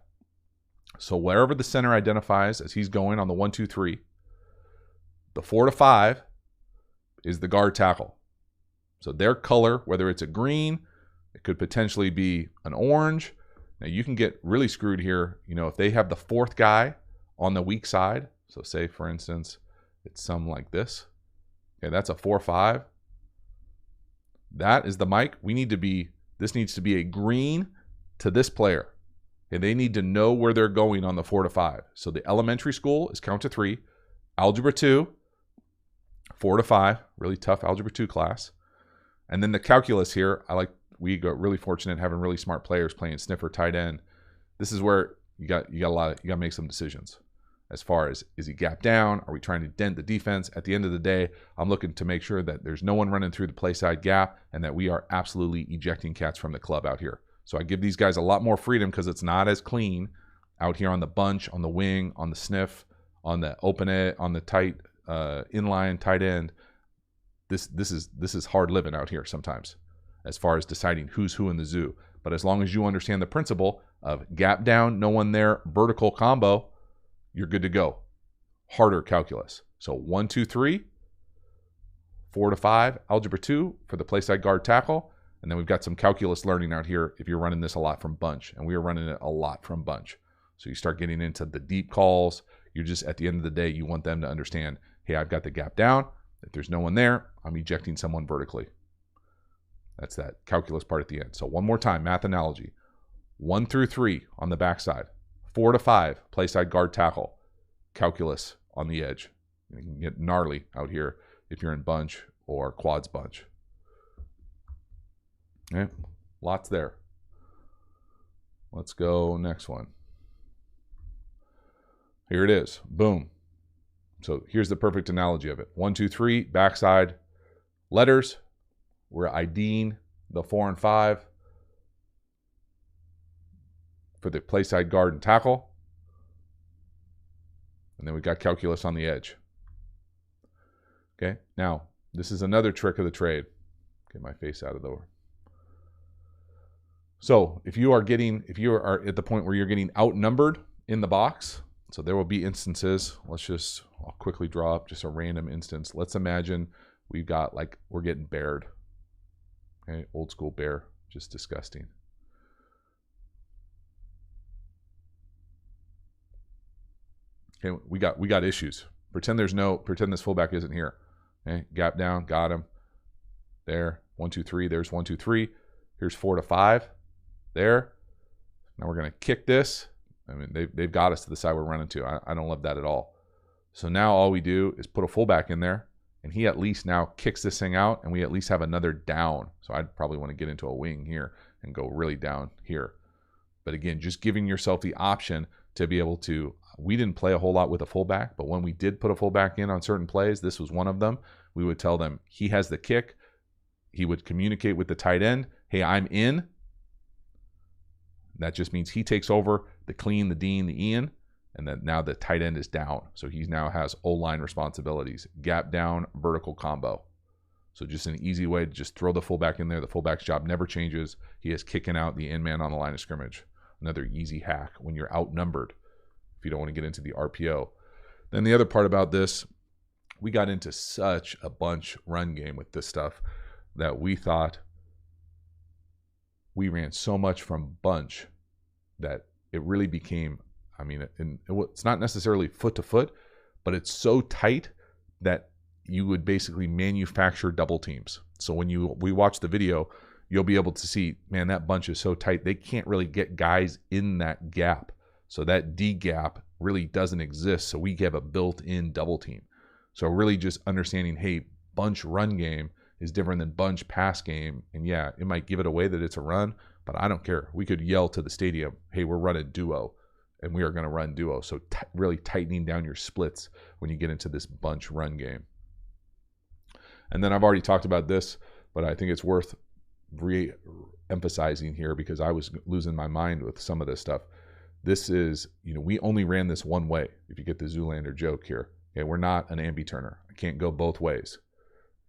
So wherever the center identifies as he's going on the 1, 2, 3, the 4 to 5 is the guard tackle. So their color, whether it's a green, it could potentially be an orange. Now you can get really screwed here. You know, if they have the 4th guy on the weak side, so say for instance, it's some like this. Okay, that's a 4-5. That is the mic. This needs to be a green to this player. Okay, they need to know where they're going on the 4 to 5. So the elementary school is count to 3. Algebra 2, 4 to 5. Really tough algebra 2 class. And then the calculus here, we got really fortunate having really smart players playing sniffer tight end. This is where you got to make some decisions. As far as, is he gap down? Are we trying to dent the defense? At the end of the day, I'm looking to make sure that there's no one running through the play side gap and that we are absolutely ejecting cats from the club out here. So I give these guys a lot more freedom because it's not as clean out here on the bunch, on the wing, on the sniff, on the open it, on the tight inline tight end. This is hard living out here sometimes as far as deciding who's who in the zoo. But as long as you understand the principle of gap down, no one there, vertical combo, you're good to go. Harder calculus. So 1, 2, 3, 4 to 5, algebra 2 for the play side guard tackle. And then we've got some calculus learning out here if you're running this a lot from bunch. And we are running it a lot from bunch. So you start getting into the deep calls. You're just, at the end of the day, you want them to understand, hey, I've got the gap down. If there's no one there, I'm ejecting someone vertically. That's that calculus part at the end. So one more time, math analogy. 1 through 3 on the backside. 4 to 5, play side guard tackle, calculus on the edge. You can get gnarly out here if you're in bunch or quads bunch. Okay, lots there. Let's go next one. Here it is. Boom. So here's the perfect analogy of it. 1, 2, 3, backside letters. We're IDing the 4 and 5 for the play side guard and tackle. And then we got calculus on the edge. Okay, now this is another trick of the trade. Get my face out of the way. So if you are at the point where you're getting outnumbered in the box, so there will be instances. I'll quickly draw up just a random instance. Let's imagine we're getting bared. Okay, old school bear, just disgusting. Okay, we got issues. Pretend this fullback isn't here. Okay, gap down, got him. There, 1, 2, 3. There's 1, 2, 3. Here's 4 to 5. There. Now we're gonna kick this. I mean, they've got us to the side we're running to. I don't love that at all. So now all we do is put a fullback in there, and he at least now kicks this thing out, and we at least have another down. So I'd probably want to get into a wing here and go really down here. But again, just giving yourself the option to be able to. We didn't play a whole lot with a fullback, but when we did put a fullback in on certain plays, this was one of them. We would tell them he has the kick. He would communicate with the tight end. Hey, I'm in. That just means he takes over the clean, the Dean, the Ian, and then now the tight end is down. So he now has O-line responsibilities. Gap down, vertical combo. So just an easy way to just throw the fullback in there. The fullback's job never changes. He is kicking out the end man on the line of scrimmage. Another easy hack when you're outnumbered, if you don't want to get into the RPO. Then the other part about this, we got into such a bunch run game with this stuff that we thought we ran so much from bunch that it really became, I mean, it's not necessarily foot to foot, but it's so tight that you would basically manufacture double teams. So when we watch the video, you'll be able to see, man, that bunch is so tight, they can't really get guys in that gap. So that D gap really doesn't exist. So we have a built-in double team. So really just understanding, hey, bunch run game is different than bunch pass game. And yeah, it might give it away that it's a run, but I don't care. We could yell to the stadium, hey, we're running duo, and we are going to run duo. So really tightening down your splits when you get into this bunch run game. And then I've already talked about this, but I think it's worth re-emphasizing here because I was losing my mind with some of this stuff. This is, we only ran this one way, if you get the Zoolander joke here. Okay, we're not an ambi-turner. I can't go both ways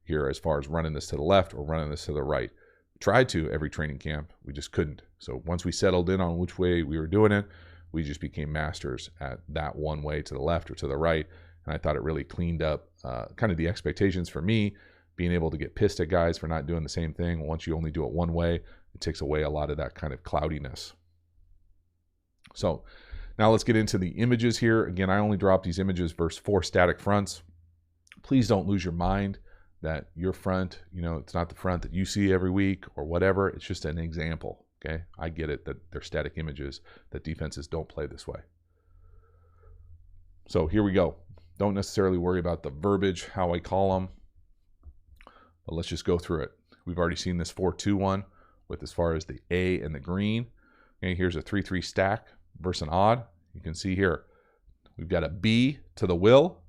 here as far as running this to the left or running this to the right. Tried to every training camp. We just couldn't. So once we settled in on which way we were doing it, we just became masters at that one way to the left or to the right. And I thought it really cleaned up kind of the expectations for me, being able to get pissed at guys for not doing the same thing. Once you only do it one way, it takes away a lot of that kind of cloudiness. So now let's get into the images here. Again, I only dropped these images versus 4 static fronts. Please don't lose your mind that your front, it's not the front that you see every week or whatever. It's just an example, okay? I get it that they're static images, that defenses don't play this way. So here we go. Don't necessarily worry about the verbiage, how I call them, but let's just go through it. We've already seen this 4-2-1 with as far as the A and the green. Okay, here's a 3-3 stack versus an odd. You can see here, we've got a B to the Will,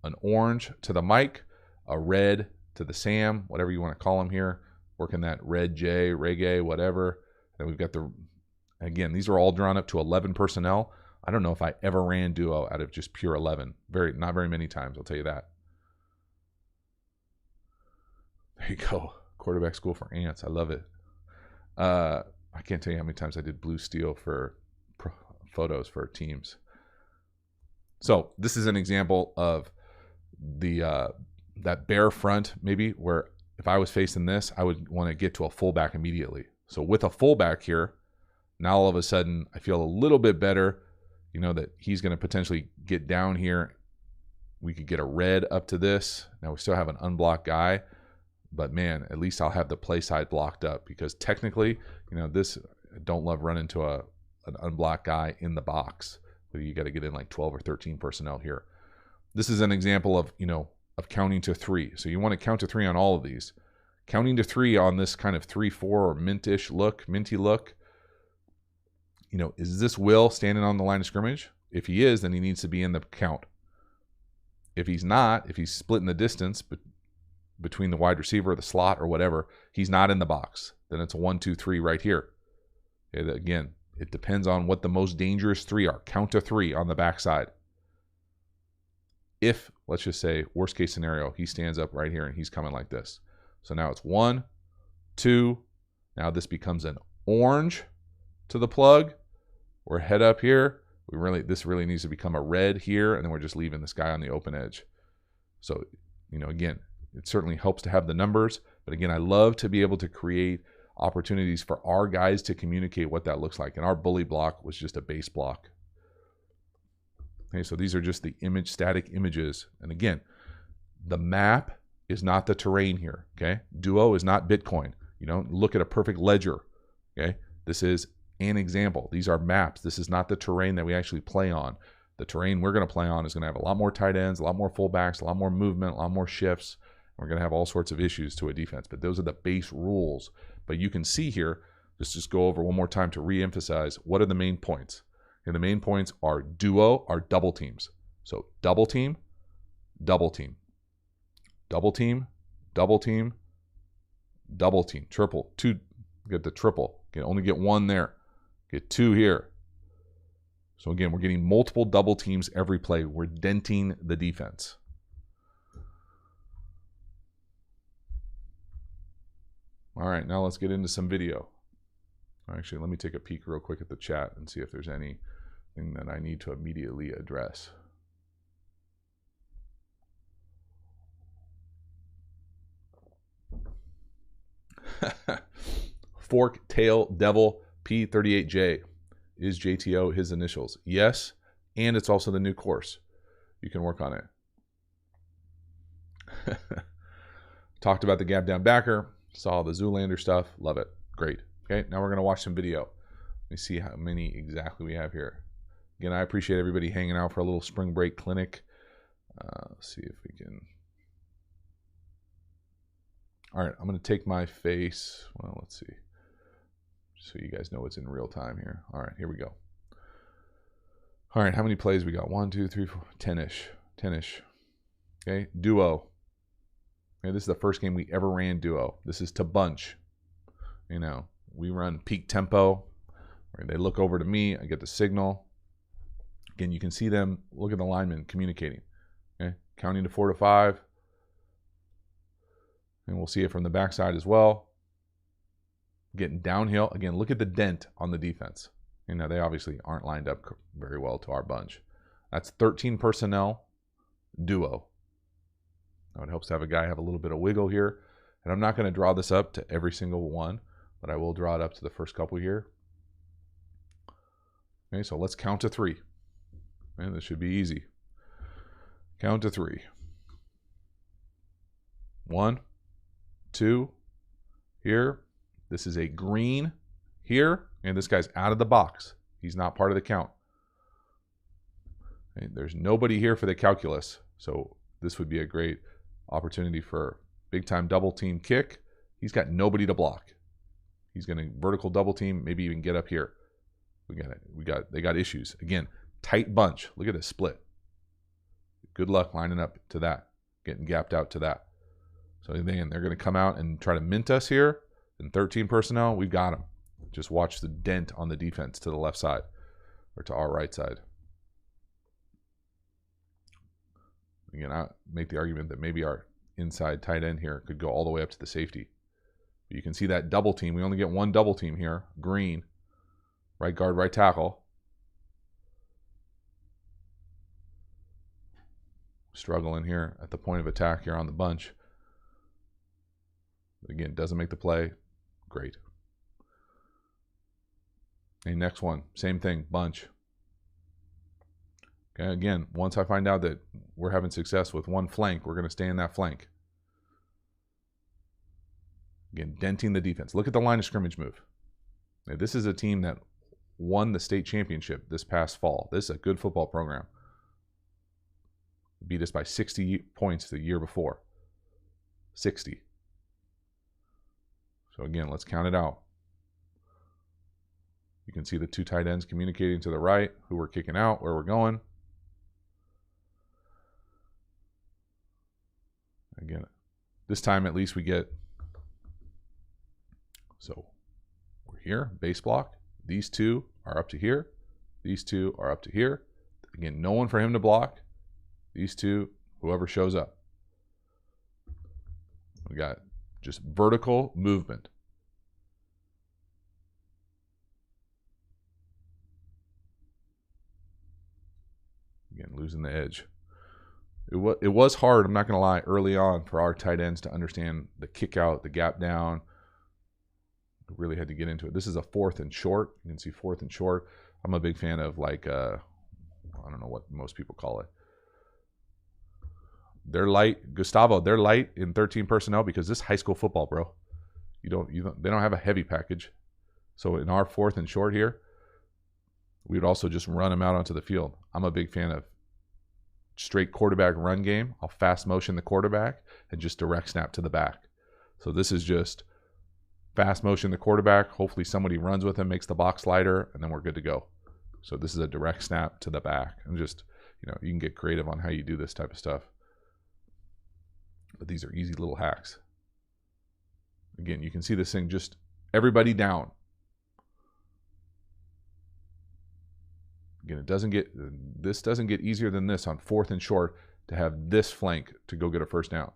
an orange to the Mike, a red to the Sam, whatever you want to call them here, working that red J, reggae, whatever. Then we've got again, these are all drawn up to 11 personnel. I don't know if I ever ran duo out of just pure 11. Not very many times, I'll tell you that. There you go. Quarterback school for ants. I love it. I can't tell you how many times I did blue steel for photos for teams. So this is an example of that bare front, maybe, where if I was facing this, I would want to get to a fullback immediately. So with a fullback here, now all of a sudden I feel a little bit better, that he's going to potentially get down here. We could get a red up to this. Now we still have an unblocked guy, but man, at least I'll have the play side blocked up because technically, this, I don't love running to an unblocked guy in the box. You got to get in like 12 or 13 personnel here. This is an example of, of counting to 3. So you want to count to 3 on all of these. Counting to 3 on this kind of 3-4 or minty look. Is this Will standing on the line of scrimmage? If he is, then he needs to be in the count. If he's not, if he's splitting the distance between the wide receiver, the slot, or whatever, he's not in the box. Then it's a 1, 2, 3 right here. Again, it depends on what the most dangerous 3 are. Count to 3 on the backside. If, let's just say, worst case scenario, he stands up right here and he's coming like this. So now it's 1, 2. Now this becomes an orange to the plug. We're head up here. This really needs to become a red here, and then we're just leaving this guy on the open edge. So, again, it certainly helps to have the numbers, but again, I love to be able to create opportunities for our guys to communicate what that looks like. And our bully block was just a base block. Okay, so these are just the static images. And again, the map is not the terrain here. Okay, Duo is not Bitcoin. You don't look at a perfect ledger. Okay, this is an example. These are maps. This is not the terrain that we actually play on. The terrain we're going to play on is going to have a lot more tight ends, a lot more fullbacks, a lot more movement, a lot more shifts. We're going to have all sorts of issues to a defense, but those are the base rules. But you can see here, just go over one more time to re-emphasize, what are the main points? And the main points are duo, are double teams. So double team, double team, double team, double team, double team, triple, 2, get the triple. You can only get 1 there. Get 2 here. So again, we're getting multiple double teams every play. We're denting the defense. All right, now let's get into some video. Actually, let me take a peek real quick at the chat and see if there's anything that I need to immediately address. Fork Tail Devil P38J. Is JTO his initials? Yes, and it's also the new course. You can work on it. Talked about the gap down backer. Saw the Zoolander stuff. Love it. Great. Okay, now we're going to watch some video. Let me see how many exactly we have here. Again, I appreciate everybody hanging out for a little spring break clinic. Let's see if we can. All right, I'm going to take my face. Well, let's see. So you guys know it's in real time here. All right, here we go. All right, how many plays we got? 1, 2, 3, 4, 10-ish. 10-ish. Okay, duo. Okay, this is the first game we ever ran duo. This is to bunch. We run peak tempo. Right, they look over to me. I get the signal. Again, you can see them. Look at the linemen communicating. Okay, counting to 4 to 5. And we'll see it from the backside as well. Getting downhill. Again, look at the dent on the defense. They obviously aren't lined up very well to our bunch. That's 13 personnel, duo. Now it helps to have a guy have a little bit of wiggle here. And I'm not going to draw this up to every single one, but I will draw it up to the first couple here. Okay, so let's count to 3. And this should be easy. Count to 3. 1, 2, here. This is a green here, and this guy's out of the box. He's not part of the count. Okay, there's nobody here for the calculus, so this would be a great opportunity for big-time double team kick. He's got nobody to block. He's going to vertical double team, maybe even get up here. They got issues. Again, tight bunch. Look at this split. Good luck lining up to that, getting gapped out to that. So then they're going to come out and try to mint us here. In 13 personnel, we've got them. Just watch the dent on the defense to the left side or to our right side. Again, I make the argument that maybe our inside tight end here could go all the way up to the safety. But you can see that double team. We only get 1 double team here. Green, right guard, right tackle. Struggling here at the point of attack here on the bunch. Again, doesn't make the play. Great. Okay, next one. Same thing. Bunch. Okay, again, once I find out that we're having success with one flank, we're going to stay in that flank. Again, denting the defense. Look at the line of scrimmage move. Okay, this is a team that won the state championship this past fall. This is a good football program. Beat us by 60 points the year before. 60. So again, let's count it out. You can see the two tight ends communicating to the right, who we're kicking out, where we're going. Again, this time at least we get, so we're here, base block. These two are up to here. These two are up to here. Again, no one for him to block. These two, whoever shows up. We got just vertical movement. Again, losing the edge. It was hard, I'm not going to lie, early on for our tight ends to understand the kick out, the gap down. We really had to get into it. This is a 4th and short. You can see 4th and short. I'm a big fan of, like, I don't know what most people call it. They're light, Gustavo, they're light in 13 personnel because this is high school football, bro. They don't have a heavy package. So in our 4th and short here, we would also just run them out onto the field. I'm a big fan of straight quarterback run game. I'll fast motion the quarterback and just direct snap to the back. So this is just fast motion the quarterback. Hopefully somebody runs with him, makes the box lighter, and then we're good to go. So this is a direct snap to the back. And just, you can get creative on how you do this type of stuff. But these are easy little hacks. Again, you can see this thing, just everybody down. Again, this doesn't get easier than this on 4th and short to have this flank to go get a first down.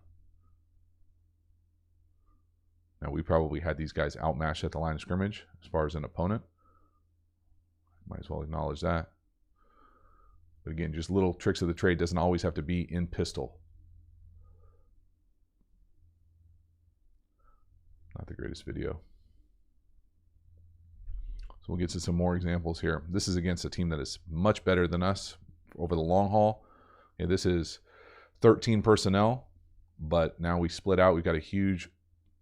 Now, we probably had these guys outmatched at the line of scrimmage as far as an opponent. Might as well acknowledge that. But again, just little tricks of the trade. Doesn't always have to be in pistol. Not the greatest video. So we'll get to some more examples here. This is against a team that is much better than us over the long haul. Okay, this is 13 personnel, but now we split out. We've got a huge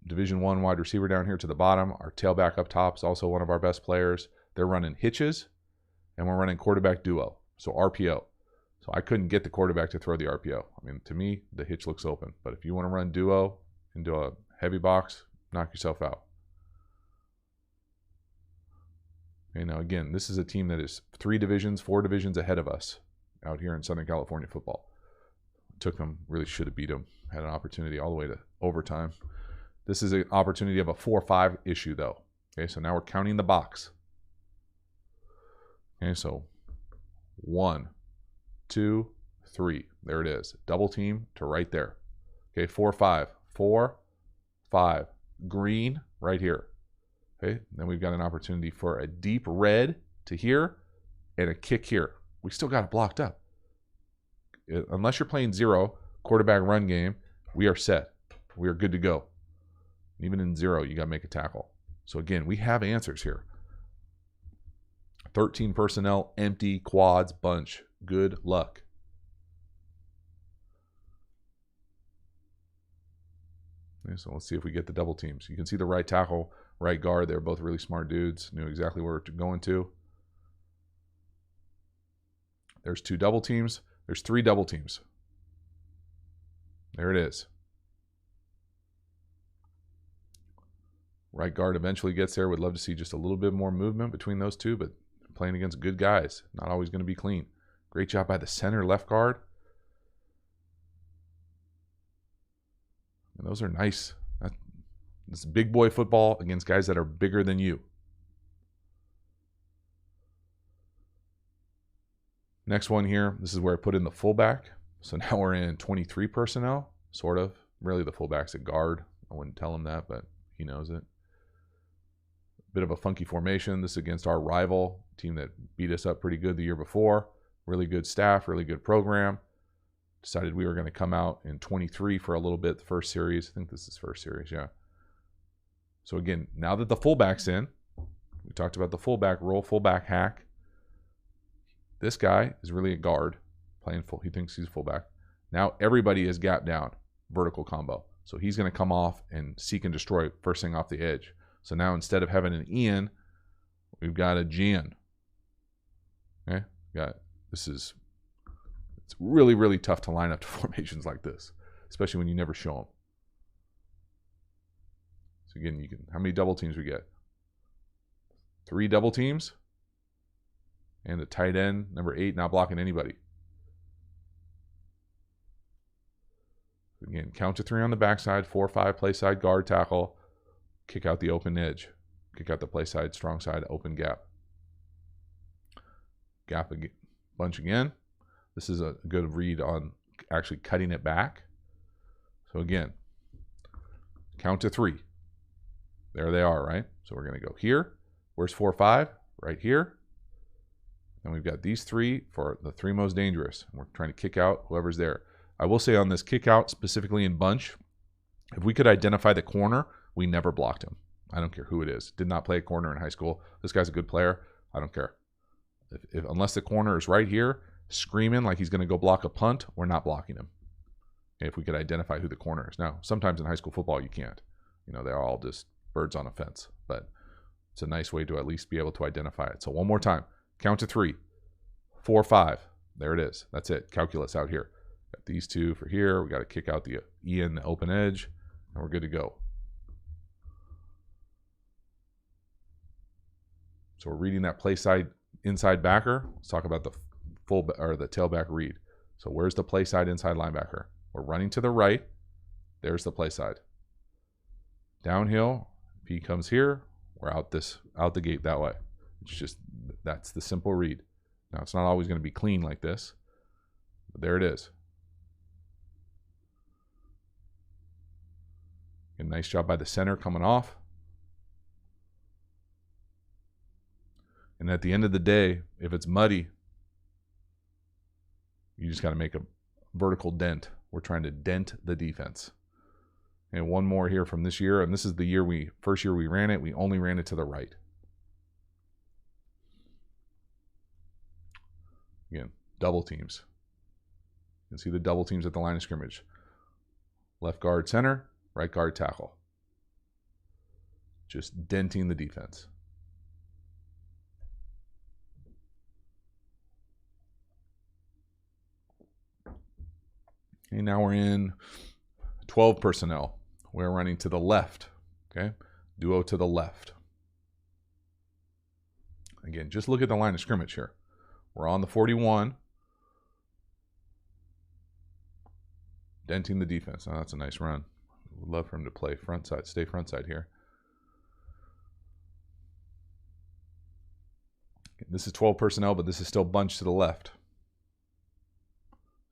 Division I wide receiver down here to the bottom. Our tailback up top is also one of our best players. They're running hitches, and we're running quarterback duo, so RPO. So I couldn't get the quarterback to throw the RPO. I mean, to me, the hitch looks open. But if you want to run duo into a heavy box, knock yourself out. Okay, now again, this is a team that is 4 divisions ahead of us out here in Southern California football. Took them, really should have beat them. Had an opportunity all the way to overtime. This is an opportunity of a 4-5 issue, though. Okay, so now we're counting the box. Okay, so 1, 2, 3. There it is. Double team to right there. Okay, 4-5. 4, 5. Green right here. Okay, then we've got an opportunity for a deep red to here and a kick here. We still got it blocked up. Unless you're playing 0, quarterback run game, we are set. We are good to go. Even in 0, you got to make a tackle. So again, we have answers here. 13 personnel, empty, quads, bunch. Good luck. Okay, so let's see if we get the double teams. You can see the right tackle, right guard. They're both really smart dudes. Knew exactly where to go into. There's 2 double teams. There's 3 double teams. There it is. Right guard eventually gets there. Would love to see just a little bit more movement between those two, but playing against good guys, not always going to be clean. Great job by the center left guard. And those are nice. This is big boy football against guys that are bigger than you. Next one here, this is where I put in the fullback. So now we're in 23 personnel, sort of. Really the fullback's at guard. I wouldn't tell him that, but he knows it. Bit of a funky formation. This is against our rival team that beat us up pretty good the year before. Really good staff, really good program. Decided we were going to come out in 23 for a little bit, the first series. I think this is first series, yeah. So again, now that the fullback's in, we talked about the fullback role, fullback hack. This guy is really a guard, playing full. He thinks he's a fullback. Now everybody is gap down, vertical combo. So he's going to come off and seek and destroy first thing off the edge. So now instead of having an Ian, we've got a Gian. Okay, it's really, really tough to line up to formations like this, especially when you never show them. So again, how many double teams we get? 3 double teams, and the tight end, number 8, not blocking anybody. Again, count to 3 on the backside, 4-5 play side guard tackle, kick out the open edge, kick out the play side, strong side, open gap. Gap again, bunch again. This is a good read on actually cutting it back. So again, count to 3. There they are, right? So we're going to go here. Where's 4-5? Right here. And we've got these 3 for the 3 most dangerous. We're trying to kick out whoever's there. I will say on this kick out, specifically in bunch, if we could identify the corner, we never blocked him. I don't care who it is. Did not play a corner in high school. This guy's a good player. I don't care. Unless the corner is right here, screaming like he's going to go block a punt, we're not blocking him. If we could identify who the corner is. Now, sometimes in high school football, you can't. They're all just birds on a fence. But it's a nice way to at least be able to identify it. So one more time. Count to 3. 4-5. There it is. That's it. Calculus out here. Got these 2 for here. We got to kick out the E in the open edge, and we're good to go. So we're reading that play side inside backer. Let's talk about the the tailback read. So where's the play side inside linebacker? We're running to the right. There's the play side. Downhill. If he comes here, we're out the gate that way. It's just, that's the simple read. Now it's not always going to be clean like this, but there it is. A nice job by the center coming off. And at the end of the day, if it's muddy, you just got to make a vertical dent. We're trying to dent the defense. And one more here from this year, and this is the first year we ran it. We only ran it to the right. Again, double teams. You can see the double teams at the line of scrimmage. Left guard center, right guard tackle. Just denting the defense. Okay, now we're in 12 personnel. We're running to the left. Okay, duo to the left. Again, just look at the line of scrimmage here. We're on the 41. Denting the defense. Oh, that's a nice run. Would love for him to play front side, stay front side here. This is 12 personnel, but this is still bunched to the left.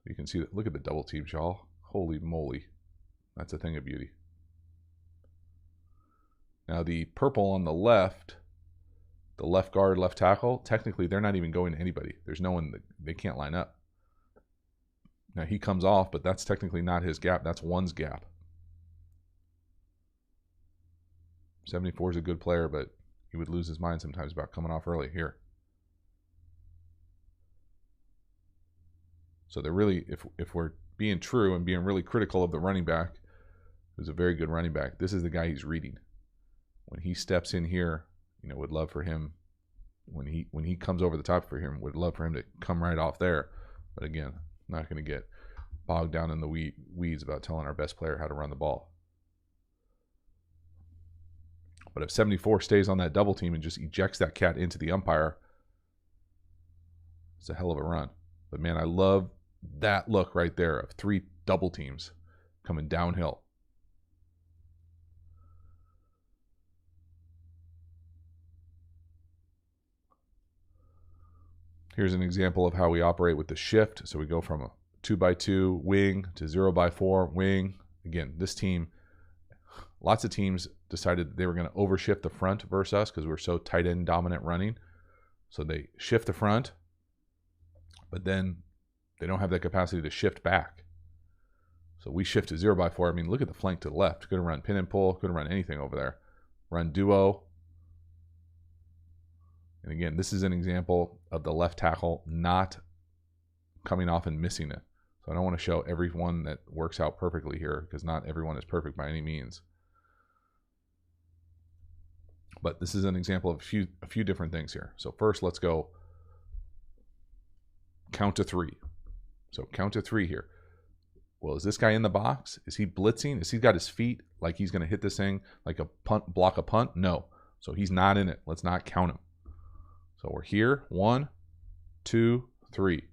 You can see that. Look at the double teams, y'all. Holy moly. That's a thing of beauty. Now the purple on the left, the left guard, left tackle, technically they're not even going to anybody. There's no one, they can't line up. Now he comes off, but that's technically not his gap. That's one's gap. 74 is a good player, but he would lose his mind sometimes about coming off early here. So they're really, if we're being true and being really critical of the running back, who's a very good running back, this is the guy he's reading. When he steps in here, would love for him, when he comes over the top for him, would love for him to come right off there. But again, not going to get bogged down in the weeds about telling our best player how to run the ball. But if 74 stays on that double team and just ejects that cat into the umpire, it's a hell of a run. But man, I love that look right there of 3 double teams coming downhill. Here's an example of how we operate with the shift. So we go from a 2x2 wing to 0x4 wing. Again, this team, lots of teams decided that they were going to overshift the front versus us because we're so tight end dominant running. So they shift the front, but then they don't have the capacity to shift back. So we shift to 0x4. I mean, look at the flank to the left. Couldn't run pin and pull. Couldn't run anything over there. Run duo. And again, this is an example of the left tackle not coming off and missing it. So I don't want to show everyone that works out perfectly here because not everyone is perfect by any means. But this is an example of a few different things here. So first, let's go count to 3. So count to 3 here. Well, is this guy in the box? Is he blitzing? Is he got his feet like he's going to hit this thing like a punt, block a punt? No. So he's not in it. Let's not count him. So we're here. 1, 2, 3.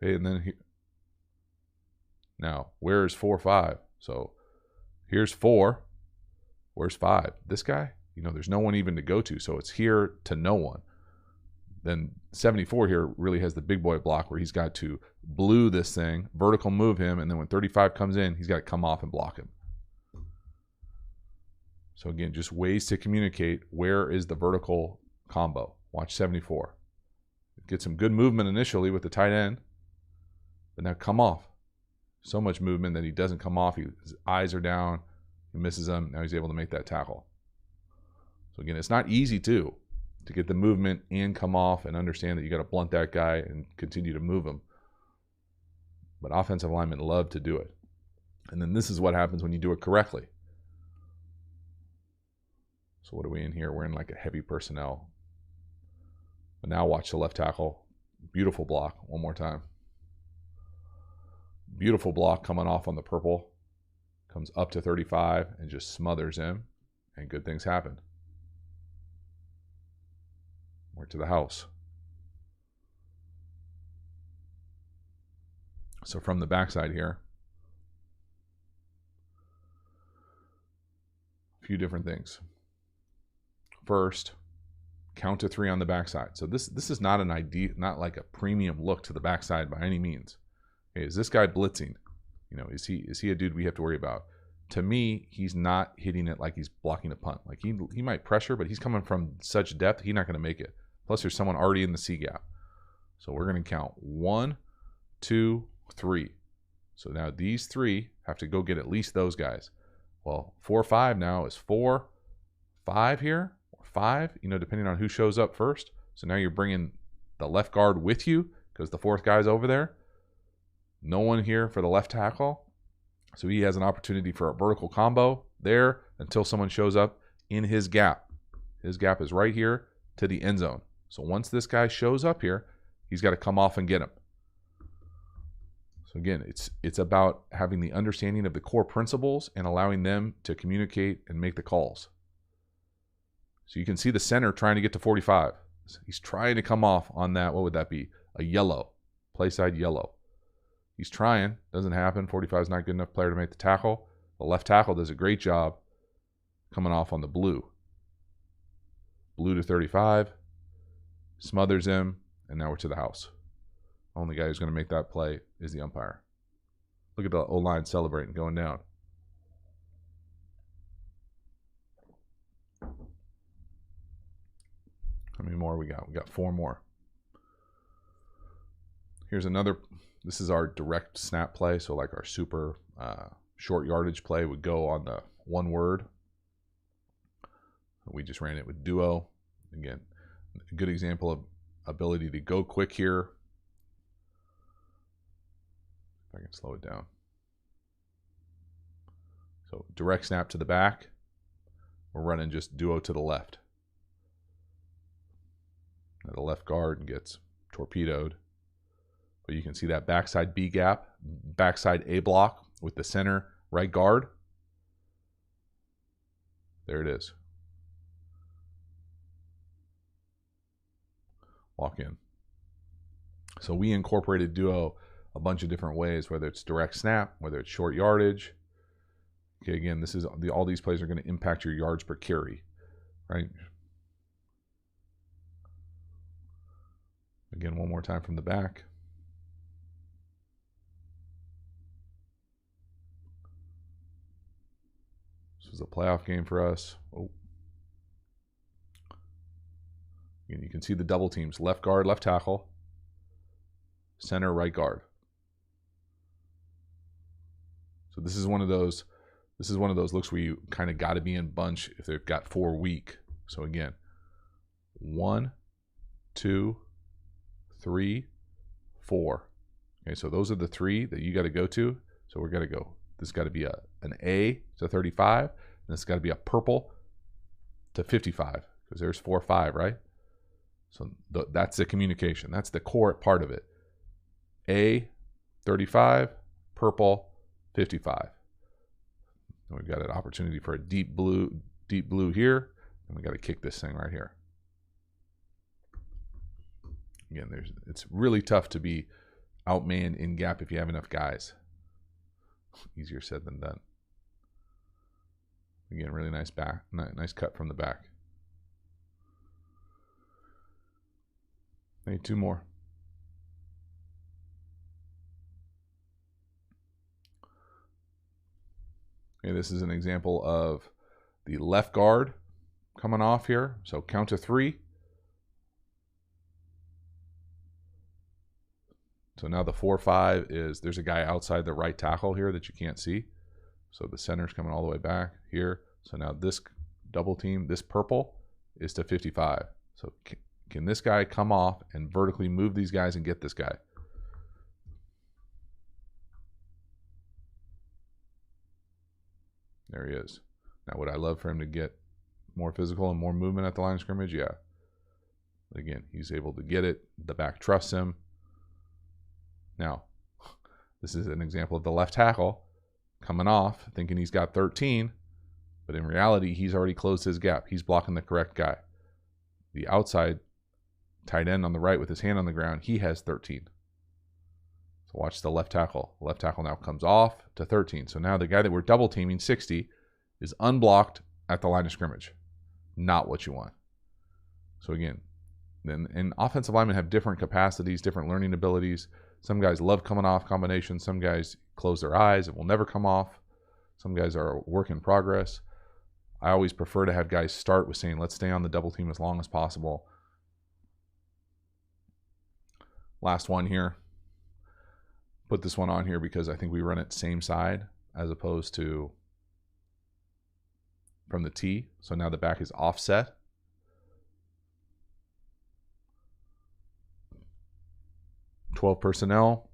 Okay, and then here. Now, where's 4, 5? So here's 4. Where's 5? This guy? You know, there's no one even to go to. So it's here to no one. Then 74 here really has the big boy block where he's got to blue this thing, vertical move him, and then when 35 comes in, he's got to come off and block him. So again, just ways to communicate where is the vertical combo. Watch 74. Get some good movement initially with the tight end, but now come off. So much movement that he doesn't come off. His eyes are down. He misses them. Now he's able to make that tackle. So again, it's not easy to get the movement and come off and understand that you got to blunt that guy and continue to move him. But offensive linemen love to do it. And then this is what happens when you do it correctly. So what are we in here? We're in like a heavy personnel. But now watch the left tackle. Beautiful block. One more time. Beautiful block coming off on the purple. Comes up to 35 and just smothers him. And good things happen. We're to the house. So from the backside here, a few different things. First, count to 3 on the backside. So this is not an idea, not like a premium look to the backside by any means. Okay, is this guy blitzing? You know, is he a dude we have to worry about? To me, he's not hitting it like he's blocking a punt. Like he might pressure, but he's coming from such depth, he's not going to make it. Plus, there's someone already in the C gap. So we're going to count 1, 2, 3. So now these 3 have to go get at least those guys. Well, 4, 5 now is 4, 5 here, or 5, you know, depending on who shows up first. So now you're bringing the left guard with you because the 4th guy's over there. No one here for the left tackle. So he has an opportunity for a vertical combo there until someone shows up in his gap. His gap is right here to the end zone. So once this guy shows up here, he's got to come off and get him. So again, it's about having the understanding of the core principles and allowing them to communicate and make the calls. So you can see the center trying to get to 45. He's trying to come off on that. What would that be? A yellow. Play side yellow. He's trying. Doesn't happen. 45 is not good enough player to make the tackle. The left tackle does a great job coming off on the blue. Blue to 35. Smothers him. And now we're to the house. Only guy who's going to make that play is the umpire. Look at the O-line celebrating, going down. How many more we got? We got 4 more. Here's another. This is our direct snap play. So like our super short yardage play would go on the one word. We just ran it with duo. Again, a good example of ability to go quick here. If I can slow it down. So direct snap to the back. We're running just duo to the left. Now the left guard gets torpedoed. But you can see that backside B gap, backside A block with the center right guard. There it is. Walk in. So we incorporated duo a bunch of different ways, whether it's direct snap, whether it's short yardage. Okay, again, this is all these plays are going to impact your yards per carry, right? Again, one more time from the back. This was a playoff game for us. Oh. And you can see the double teams: left guard, left tackle, center, right guard. So this is one of those. This is one of those looks where you kind of got to be in bunch if they've got 4 weak. So again, 1, 2, 3, 4. Okay, so those are the 3 that you got to go to. So we're got to go. This got to be an A to 35, and this got to be a purple to 55 because there's 4, 5, right? So that's the communication. That's the core part of it. A, 35, purple, 55. And we've got an opportunity for a deep blue here, and we got to kick this thing right here. Again, it's really tough to be outmanned in gap if you have enough guys. Easier said than done. Again, really nice back, nice cut from the back. Maybe two more. Okay, this is an example of the left guard coming off here. So count to 3. So now the 4-5 is, there's a guy outside the right tackle here that you can't see. So the center's coming all the way back here. So now this double team, this purple, is to 55. So can this guy come off and vertically move these guys and get this guy? There he is. Now, would I love for him to get more physical and more movement at the line of scrimmage? Yeah. But again, he's able to get it. The back trusts him. Now, this is an example of the left tackle coming off, thinking he's got 13, but in reality, he's already closed his gap. He's blocking the correct guy. The outside tight end on the right with his hand on the ground, he has 13. So watch the left tackle. The left tackle now comes off to 13. So now the guy that we're double teaming, 60, is unblocked at the line of scrimmage. Not what you want. So again, and offensive linemen have different capacities, different learning abilities. Some guys love coming off combinations. Some guys close their eyes. It will never come off. Some guys are a work in progress. I always prefer to have guys start with saying, let's stay on the double team as long as possible. Last one here. Put this one on here because I think we run it same side as opposed to from the T. So now the back is offset. "12 personnel,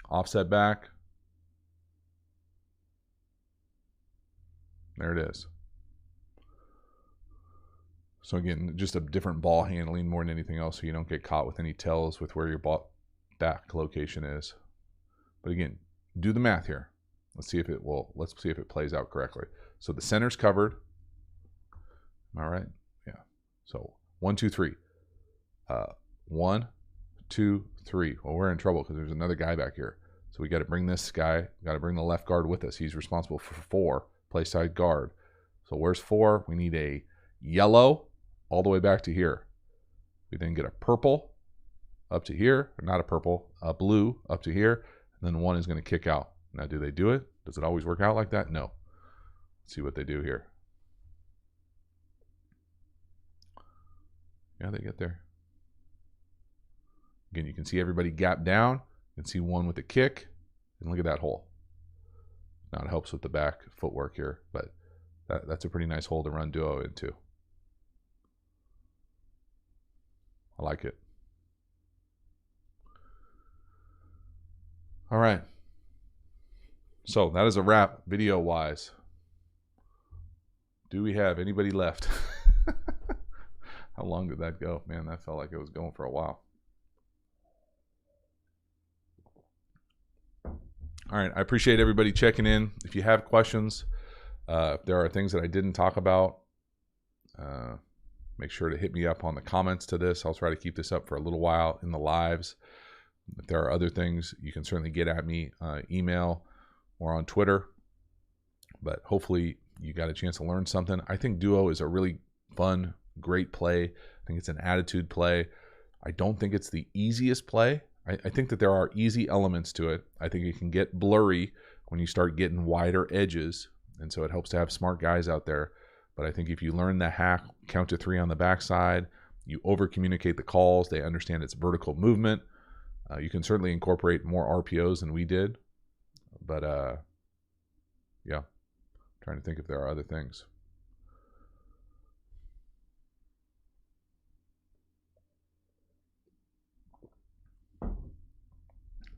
offset back." There it is. So again, just a different ball handling more than anything else, so you don't get caught with any tells with where your back location is. But again, do the math here. Let's see if it plays out correctly. So the center's covered. All right. Yeah. So 1, 2, 3. 1, 2, 3. Well, we're in trouble because there's another guy back here. So we got to bring this guy, got to bring the left guard with us. He's responsible for 4, play side guard. So where's 4? We need a yellow all the way back to here. We then get a purple up to here, or not a purple, a blue up to here, and then 1 is going to kick out. Now, do they do it? Does it always work out like that? No. Let's see what they do here. Yeah, they get there. Again, you can see everybody gap down. You can see 1 with the kick, and look at that hole. Now it helps with the back footwork here, but that's a pretty nice hole to run duo into. I like it. All right. So that is a wrap video-wise. Do we have anybody left? How long did that go? Man, that felt like it was going for a while. All right, I appreciate everybody checking in. If you have questions, if there are things that I didn't talk about, make sure to hit me up on the comments to this. I'll try to keep this up for a little while in the lives. If there are other things, you can certainly get at me, email or on Twitter. But hopefully you got a chance to learn something. I think duo is a really fun, great play. I think it's an attitude play. I don't think it's the easiest play. I think that there are easy elements to it. I think it can get blurry when you start getting wider edges, and so it helps to have smart guys out there. But I think if you learn the hack, count to 3 on the backside, you over-communicate the calls, they understand it's vertical movement. You can certainly incorporate more RPOs than we did. But, yeah, I'm trying to think if there are other things.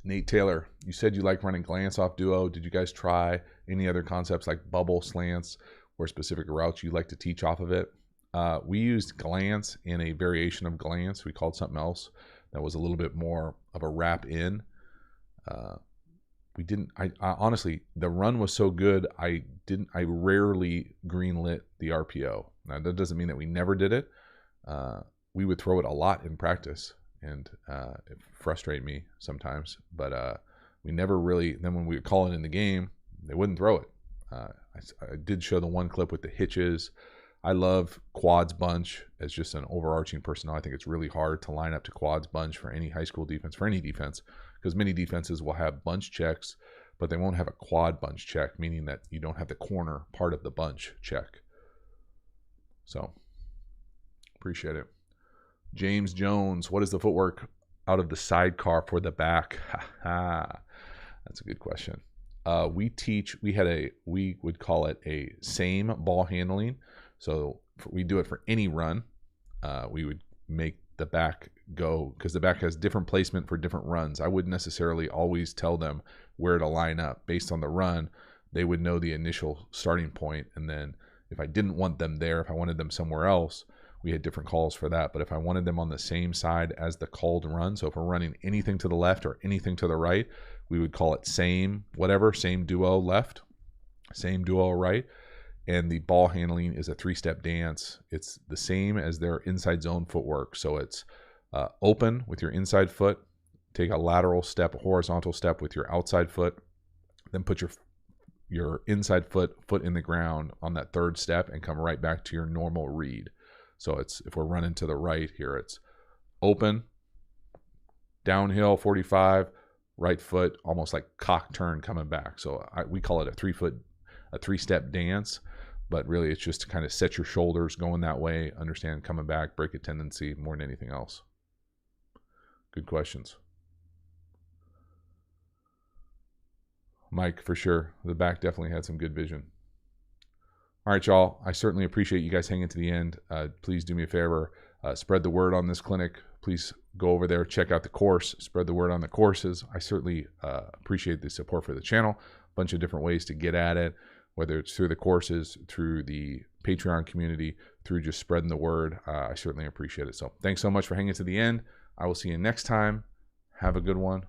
Nate Taylor, you said you like running glance off duo. Did you guys try any other concepts like bubble, slants, or specific routes you like to teach off of it? We used glance and a variation of glance. We called something else that was a little bit more of a wrap in. we didn't. I honestly, the run was so good. I rarely greenlit the RPO. Now that doesn't mean that we never did it. We would throw it a lot in practice, and it frustrated me sometimes. But we never really. Then when we would call it in the game, they wouldn't throw it. I did show the one clip with the hitches. I love quads bunch as just an overarching personnel. I think it's really hard to line up to quads bunch for any high school defense, for any defense, because many defenses will have bunch checks, but they won't have a quad bunch check, meaning that you don't have the corner part of the bunch check. So, appreciate it. James Jones, what is the footwork out of the sidecar for the back? That's a good question. We would call it a same ball handling. So we do it for any run. We would make the back go, because the back has different placement for different runs. I wouldn't necessarily always tell them where to line up. Based on the run, they would know the initial starting point. And then if I didn't want them there, if I wanted them somewhere else, we had different calls for that. But if I wanted them on the same side as the called run, so if we're running anything to the left or anything to the right, we would call it same duo left, same duo right. And the ball handling is a 3-step dance. It's the same as their inside zone footwork. So it's open with your inside foot, take a lateral step, a horizontal step with your outside foot, then put your inside foot in the ground on that third step and come right back to your normal read. So it's, if we're running to the right here, it's open, downhill 45, right foot, almost like cock turn coming back. So we call it a 3-step dance, but really it's just to kind of set your shoulders going that way, understand coming back, break a tendency more than anything else. Good questions. Mike, for sure. The back definitely had some good vision. All right, y'all. I certainly appreciate you guys hanging to the end. Please do me a favor. Spread the word on this clinic. Please go over there, check out the course, spread the word on the courses. I certainly appreciate the support for the channel. A bunch of different ways to get at it, whether it's through the courses, through the Patreon community, through just spreading the word. I certainly appreciate it. So thanks so much for hanging to the end. I will see you next time. Have a good one.